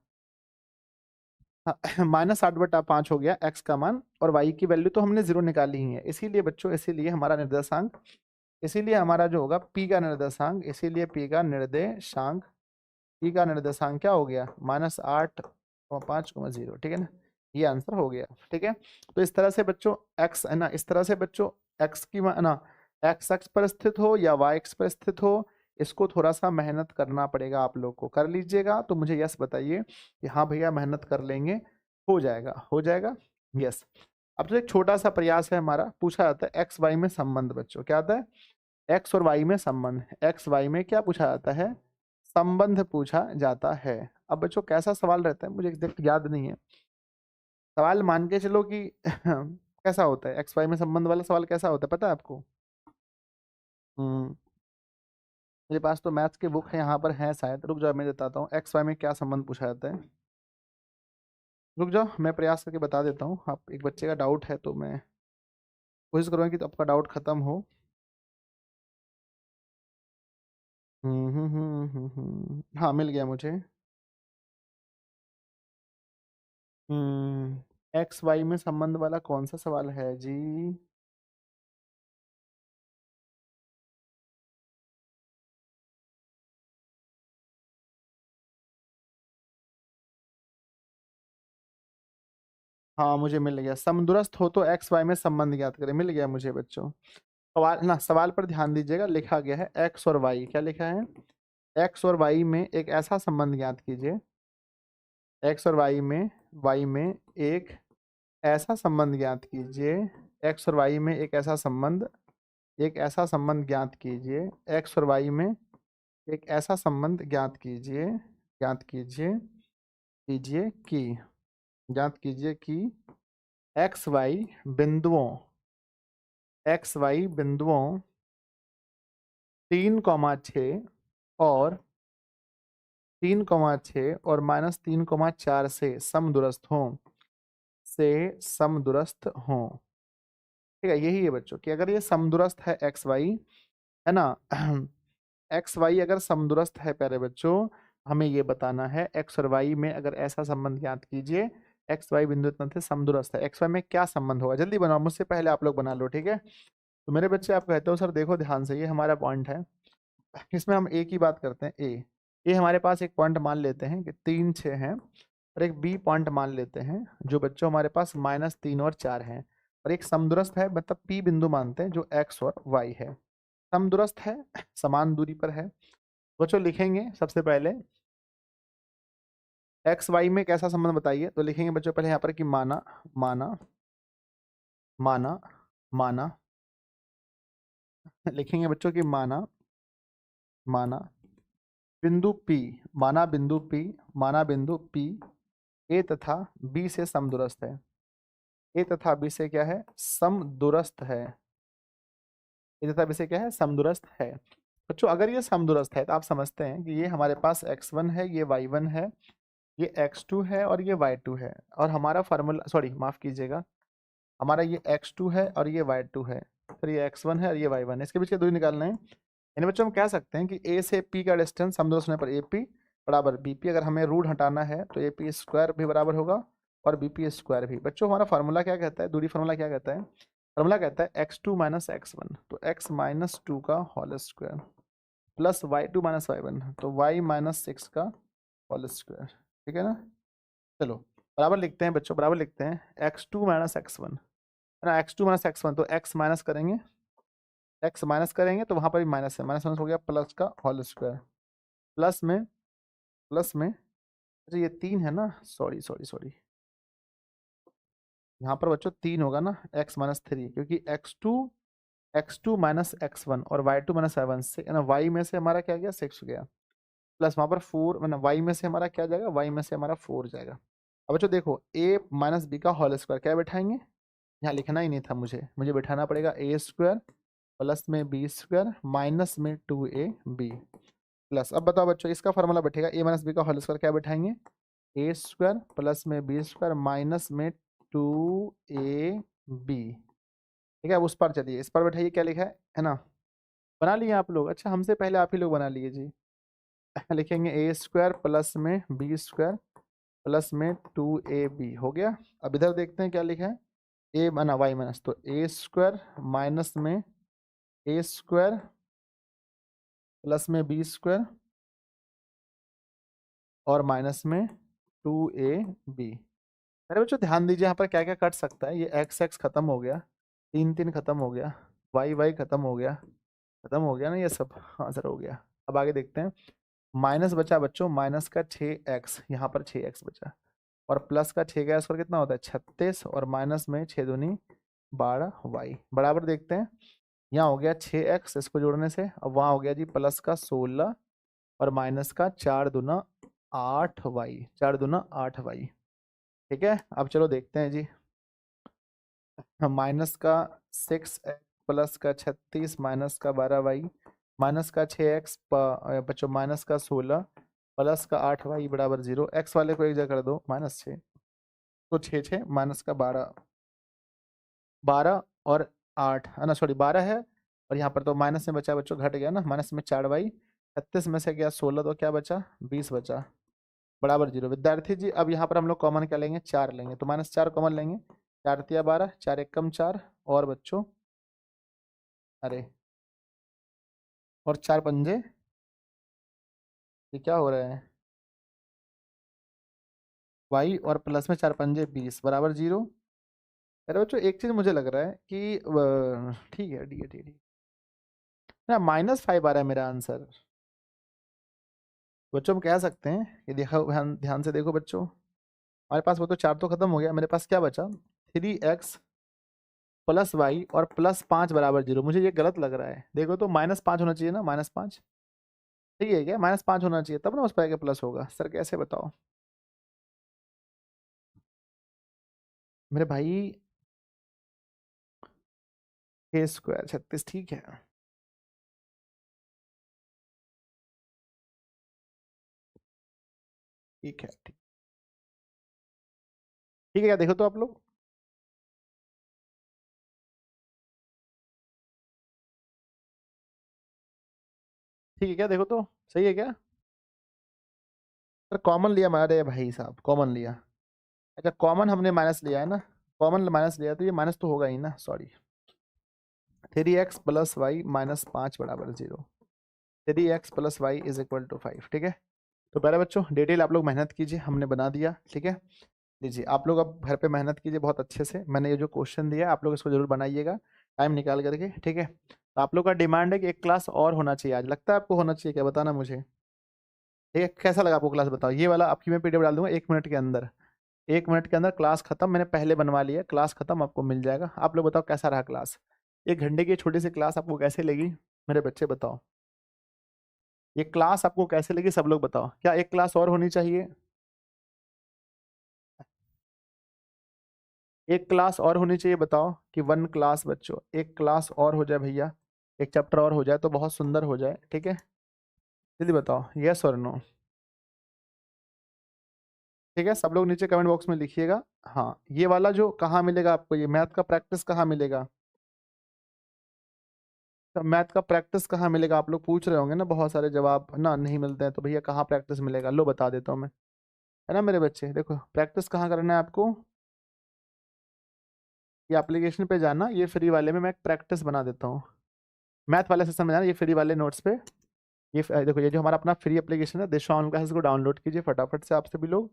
-8/5 हो गया x का मान, और y की वैल्यू तो हमने 0 निकाली ही है, इसीलिए बच्चों, इसीलिए हमारा निर्देशांक, इसीलिए हमारा जो होगा p का निर्देशांक, इसीलिए p का निर्देशांक क्या हो गया? -8,5,0, ठीक है ना? ये आंसर हो गया, ठीक है। तो इस तरह से बच्चों x है ना, इस तरह से बच्चों x की ना, x अक्ष पर स्थित हो या y अक्ष पर स्थित हो, इसको थोड़ा सा मेहनत करना पड़ेगा आप लोग को। कर लीजिएगा तो मुझे यस बताइए कि हाँ भैया मेहनत कर लेंगे, हो जाएगा, हो जाएगा, यस। अब तो एक छोटा सा प्रयास है हमारा, पूछा जाता है एक्स वाई में संबंध। बच्चों क्या आता है? एक्स और वाई में संबंध, एक्स वाई में क्या पूछा जाता है? संबंध पूछा जाता है। अब बच्चों कैसा सवाल रहता है मुझे एग्जैक्ट याद नहीं है, सवाल मान के चलो कि कैसा होता है एक्स वाई में संबंध वाला सवाल, कैसा होता है पता है आपको? हम्म मेरे पास तो मैथ्स के बुक है यहाँ पर, है शायद, रुक जाओ मैं बताता हूँ एक्स वाई में क्या संबंध पूछा जाता है। रुक जाओ मैं प्रयास करके बता देता हूँ, आप, एक बच्चे का डाउट है तो मैं कोशिश करूँगा कि तो आपका डाउट खत्म हो। हाँ मिल गया मुझे। एक्स वाई में संबंध वाला कौन सा सवाल है जी? हाँ मुझे मिल गया, समदूरस्थ हो तो एक्स वाई में संबंध ज्ञात करें, मिल गया मुझे बच्चों। सवाल ना, सवाल पर ध्यान दीजिएगा, लिखा गया है एक्स और वाई, क्या लिखा है? एक्स और वाई में एक ऐसा संबंध ज्ञात कीजिए, एक्स और वाई में एक ऐसा संबंध ज्ञात कीजिए, एक्स और वाई में एक ऐसा संबंध, एक ऐसा संबंध ज्ञात कीजिए, एक्स और वाई में एक ऐसा संबंध ज्ञात कीजिए, ज्ञात कीजिए, कीजिए कि, ज्ञात कीजिए कि एक्स वाई बिंदुओं, एक्स वाई बिंदुओं 3,6 और 3,6 और -3,4 से समदूरस्थ हों, से समदूरस्थ हों। ठीक है, यही है बच्चों कि अगर ये समदूरस्थ है एक्स वाई, है ना, एक्स वाई अगर समदूरस्थ है प्यारे बच्चों, हमें ये बताना है एक्स और वाई में अगर ऐसा संबंध ज्ञात कीजिए, एक्स वाई बिंदु इतना थे समदूरस्थ है, एक्स वाई में क्या संबंध होगा? जल्दी बनाओ, मुझसे पहले आप लोग बना लो, ठीक है। तो मेरे बच्चे आप कहते हो सर देखो ध्यान से, ये हमारा पॉइंट है, इसमें हम ए की बात करते हैं, ए हमारे पास एक पॉइंट मान लेते हैं कि 3, 6 है, और एक बी पॉइंट मान लेते हैं जो बच्चों हमारे पास -3 और 4 है, और एक समदूरस्थ है, मतलब पी बिंदु मानते हैं जो एक्स और वाई है, समदूरस्थ है, समान दूरी पर है। बच्चों लिखेंगे सबसे पहले एक्स वाई में कैसा संबंध बताइए, तो लिखेंगे बच्चों पहले यहाँ पर कि माना, माना, माना, माना, लिखेंगे बच्चों कि माना, माना, बिंदु P, माना बिंदु P, माना बिंदु P A तथा B से समदूरस्थ है। A तथा B से क्या है? समदूरस्थ है। A तथा B से क्या है? समदूरस्थ है। बच्चों अगर ये समदूरस्थ है तो आप समझते हैं कि ये हमारे पास x1 है, ये y1 है, ये x2 है और ये y2 है। और हमारा फार्मूला, सॉरी माफ कीजिएगा, हमारा ये x2 है और ये y2 है, फिर ये x1 है और ये y1 है। इसके बीच के दूरी निकालना है। यानी बच्चों हम कह सकते हैं कि A से P का डिस्टेंस समदूरस्थ होने पर AP बराबर BP। अगर हमें रूट हटाना है तो AP स्क्वायर भी बराबर होगा और BP स्क्वायर भी। बच्चों हमारा फार्मूला क्या कहता है? दूरी फार्मूला क्या कहता है? फार्मूला कहता है x2 माइनस x1, तो x माइनस 2 का whole square plus y2 minus y1, तो y माइनस 6 का होल स्क्वायर। ठीक है ना? चलो बराबर लिखते हैं बच्चों, बराबर लिखते हैं x2 माइनस x1 है ना। x2 माइनस x1 तो x माइनस करेंगे, x माइनस करेंगे तो वहां पर भी माइनस है, माइनस माइनस हो गया प्लस का होल स्क्वायर, प्लस में, प्लस में, अच्छा ये 3 है ना, सॉरी सॉरी सॉरी, यहाँ पर बच्चों 3 होगा ना, x माइनस 3, क्योंकि x2 माइनस x1 और y2 माइनस y1 से है ना, y में से हमारा क्या गया? 6 गया, प्लस वहां पर 4 मतलब y में से हमारा क्या जाएगा? y में से हमारा 4 जाएगा। अब बच्चों देखो a माइनस बी का होल स्क्वायर क्या बैठाएंगे? यहाँ लिखना ही नहीं था मुझे, मुझे बैठाना पड़ेगा a स्क्वायर प्लस में b स्क्वायर माइनस में 2ab प्लस। अब बताओ बच्चों इसका फॉर्मूला बैठेगा a माइनस बी का होल स्क्वायर क्या बैठाएंगे? a स्क्वायर प्लस में b स्क्वायर माइनस में 2ab। ठीक है, अब उस पर चलिए, इस पर बैठाइए, क्या लिखा है ना? बना लिए आप लोग? अच्छा हमसे पहले आप ही लोग बना लिए जी। लिखेंगे a स्क्वायर प्लस में b स्क्वायर प्लस में 2ab हो गया। अब इधर देखते हैं क्या लिखा है, a बना y माइनस, तो a स्क्वायर माइनस में a स्क्वायर प्लस में b स्क्वायर और माइनस में 2ab। अरे बच्चों ध्यान दीजिए यहाँ पर क्या क्या कट सकता है। ये x x खत्म हो गया, 3 3 खत्म हो गया, y y खत्म हो गया, खत्म हो गया ना ये सब, हाँ सर हो गया। अब आगे देखते हैं, माइनस बचा बच्चों, माइनस का 6x, यहाँ पर 6x बचा, और प्लस का 6 का स्क्वायर कितना होता है? 36, और माइनस में 6 दूनी 12y बराबर। देखते हैं यहाँ हो गया 6x, इसको जोड़ने से, अब वहाँ हो गया जी प्लस का 16 और माइनस का 4 दूना 8y, 4 दूना 8y। ठीक है, अब चलो देखते हैं जी, माइनस का 6x प्लस का 36 माइनस का 12y माइनस का 6x बच्चों माइनस का 16 प्लस का 8y बराबर 0। x वाले को एक जगह कर दो, -6, तो 6 6 माइनस का 12, 12 और 8 है ना, सॉरी 12 है, और यहाँ पर तो माइनस में बचा बच्चों, घट गया ना, माइनस में 4y, 36 में से गया 16, तो क्या बचा? 20 बचा, बराबर 0। विद्यार्थी जी अब यहाँ पर हम लोग कॉमन क्या लेंगे? 4 लेंगे, तो -4 कॉमन लेंगे, 4 तिया 12, 4 एक कम 4, और बच्चों अरे और 4 पंजे, ये क्या हो रहा है? y और प्लस में 4 पंजे 20 बराबर 0। अरे बच्चों एक चीज मुझे लग रहा है कि ठीक है, ठीक है, ठीक है ना, -5 आ रहा है मेरा आंसर। बच्चों हम कह सकते हैं कि देखो, ध्यान ध्यान से देखो बच्चों, हमारे पास वो तो 4 तो खत्म हो गया, मेरे पास क्या बचा? 3x प्लस वाई और प्लस 5 बराबर 0। मुझे ये गलत लग रहा है, देखो तो -5 होना चाहिए ना, -5, ठीक है क्या? -5 होना चाहिए, तब ना उस पर आगे प्लस होगा। सर कैसे बताओ मेरे भाई? a स्क्वायर 36, ठीक है, ठीक है, ठीक है क्या? देखो तो आप लोग, ठीक है क्या? देखो तो सही है क्या? सर कॉमन लिया हमारे भाई साहब, कॉमन लिया। अच्छा कॉमन हमने माइनस लिया है ना, कॉमन माइनस लिया तो ये माइनस तो होगा ही ना, sorry. 3x plus Y minus 5 बराबर 0, 3x plus Y is equal to 5। ठीक है, तो पहले बच्चों डिटेल आप लोग मेहनत कीजिए, हमने बना दिया। ठीक है, लीजिए आप लोग अब घर पे मेहनत कीजिए बहुत अच्छे से। मैंने ये जो क्वेश्चन दिया है आप लोग इसको जरूर बनाइएगा टाइम निकाल करके। ठीक है, तो आप लोग का डिमांड है कि एक क्लास और होना चाहिए आज, लगता है आपको होना चाहिए क्या? बताना मुझे। ठीक है, कैसा लगा आपको क्लास? बताओ। ये वाला आपकी मैं पीडीएफ डाल दूंगा 1 मिनट के अंदर, 1 मिनट के अंदर क्लास खत्म। मैंने पहले बनवा लिया, क्लास खत्म, आपको मिल जाएगा। आप लोग बताओ कैसा रहा क्लास? 1 घंटे की छोटी सी क्लास आपको कैसे लगी मेरे बच्चे? बताओ। ये क्लास आपको कैसे लगी सब लोग बताओ, क्या एक क्लास और होनी चाहिए? एक क्लास और होनी चाहिए, बताओ कि वन क्लास बच्चों, एक क्लास और हो जाए भैया, एक चैप्टर और हो जाए तो बहुत सुंदर हो जाए, ठीक है? जल्दी बताओ, यस और नो। ठीक है, सब लोग नीचे कमेंट बॉक्स में लिखिएगा। हाँ, ये वाला जो कहाँ मिलेगा आपको, ये मैथ का प्रैक्टिस कहाँ मिलेगा? तो मैथ का प्रैक्टिस कहाँ मिलेगा, आप लोग पूछ रहे होंगे ना, बहुत सारे जवाब ना नहीं मिलते हैं तो भैया कहाँ प्रैक्टिस मिलेगा, लो बता देता हूँ मैं। है ना मेरे बच्चे, देखो प्रैक्टिस कहाँ करना है आपको, ये एप्लीकेशन पे जाना, ये फ्री वाले में मैं एक प्रैक्टिस बना देता हूँ। मैथ वाले सेशन में जाना, ये फ्री वाले नोट्स पे, ये देखो ये जो हमारा अपना फ्री एप्लीकेशन है दिशा ऑन क्लासेस को डाउनलोड कीजिए फटाफट से आप सभी लोग।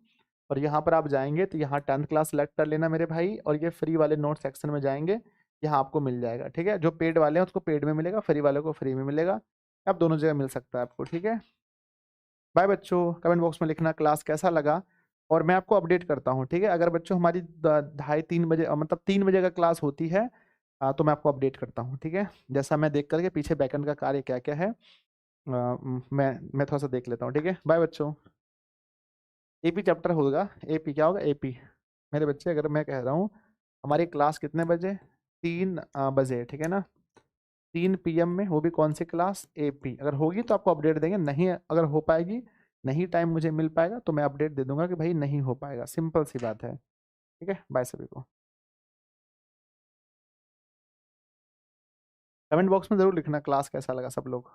और यहाँ पर आप जाएंगे तो यहाँ 10th क्लास सेलेक्ट कर लेना मेरे भाई, और ये फ्री वाले नोट सेक्शन में जाएंगे, यहाँ आपको मिल जाएगा, ठीक है? जो पेड वाले हैं उसको पेड में मिलेगा, फ्री वाले को फ्री में मिलेगा, आप दोनों जगह मिल सकता है आपको, ठीक है? बाय बच्चों, कमेंट बॉक्स में लिखना क्लास कैसा लगा, और मैं आपको अपडेट करता हूँ, ठीक है? अगर बच्चों हमारी 2:30-3 बजे मतलब 3 बजे अगर क्लास होती है तो मैं आपको अपडेट करता हूँ, ठीक है? जैसा मैं देख करके पीछे बैकएंड का कार्य क्या क्या है, मैं थोड़ा सा देख लेता हूँ, ठीक है? बाय बच्चों। एपी चैप्टर होगा, एपी क्या होगा, एपी मेरे बच्चे, अगर मैं कह रहा हूँ हमारी क्लास कितने बजे, 3 बजे, ठीक है ना? 3 PM में, वो भी कौन सी क्लास, एपी। अगर होगी तो आपको अपडेट देंगे, नहीं अगर हो पाएगी, नहीं टाइम मुझे मिल पाएगा तो मैं अपडेट दे दूंगा कि भाई नहीं हो पाएगा, सिंपल सी बात है, ठीक है? बाय सभी को। कमेंट बॉक्स में जरूर लिखना क्लास कैसा लगा सब लोग।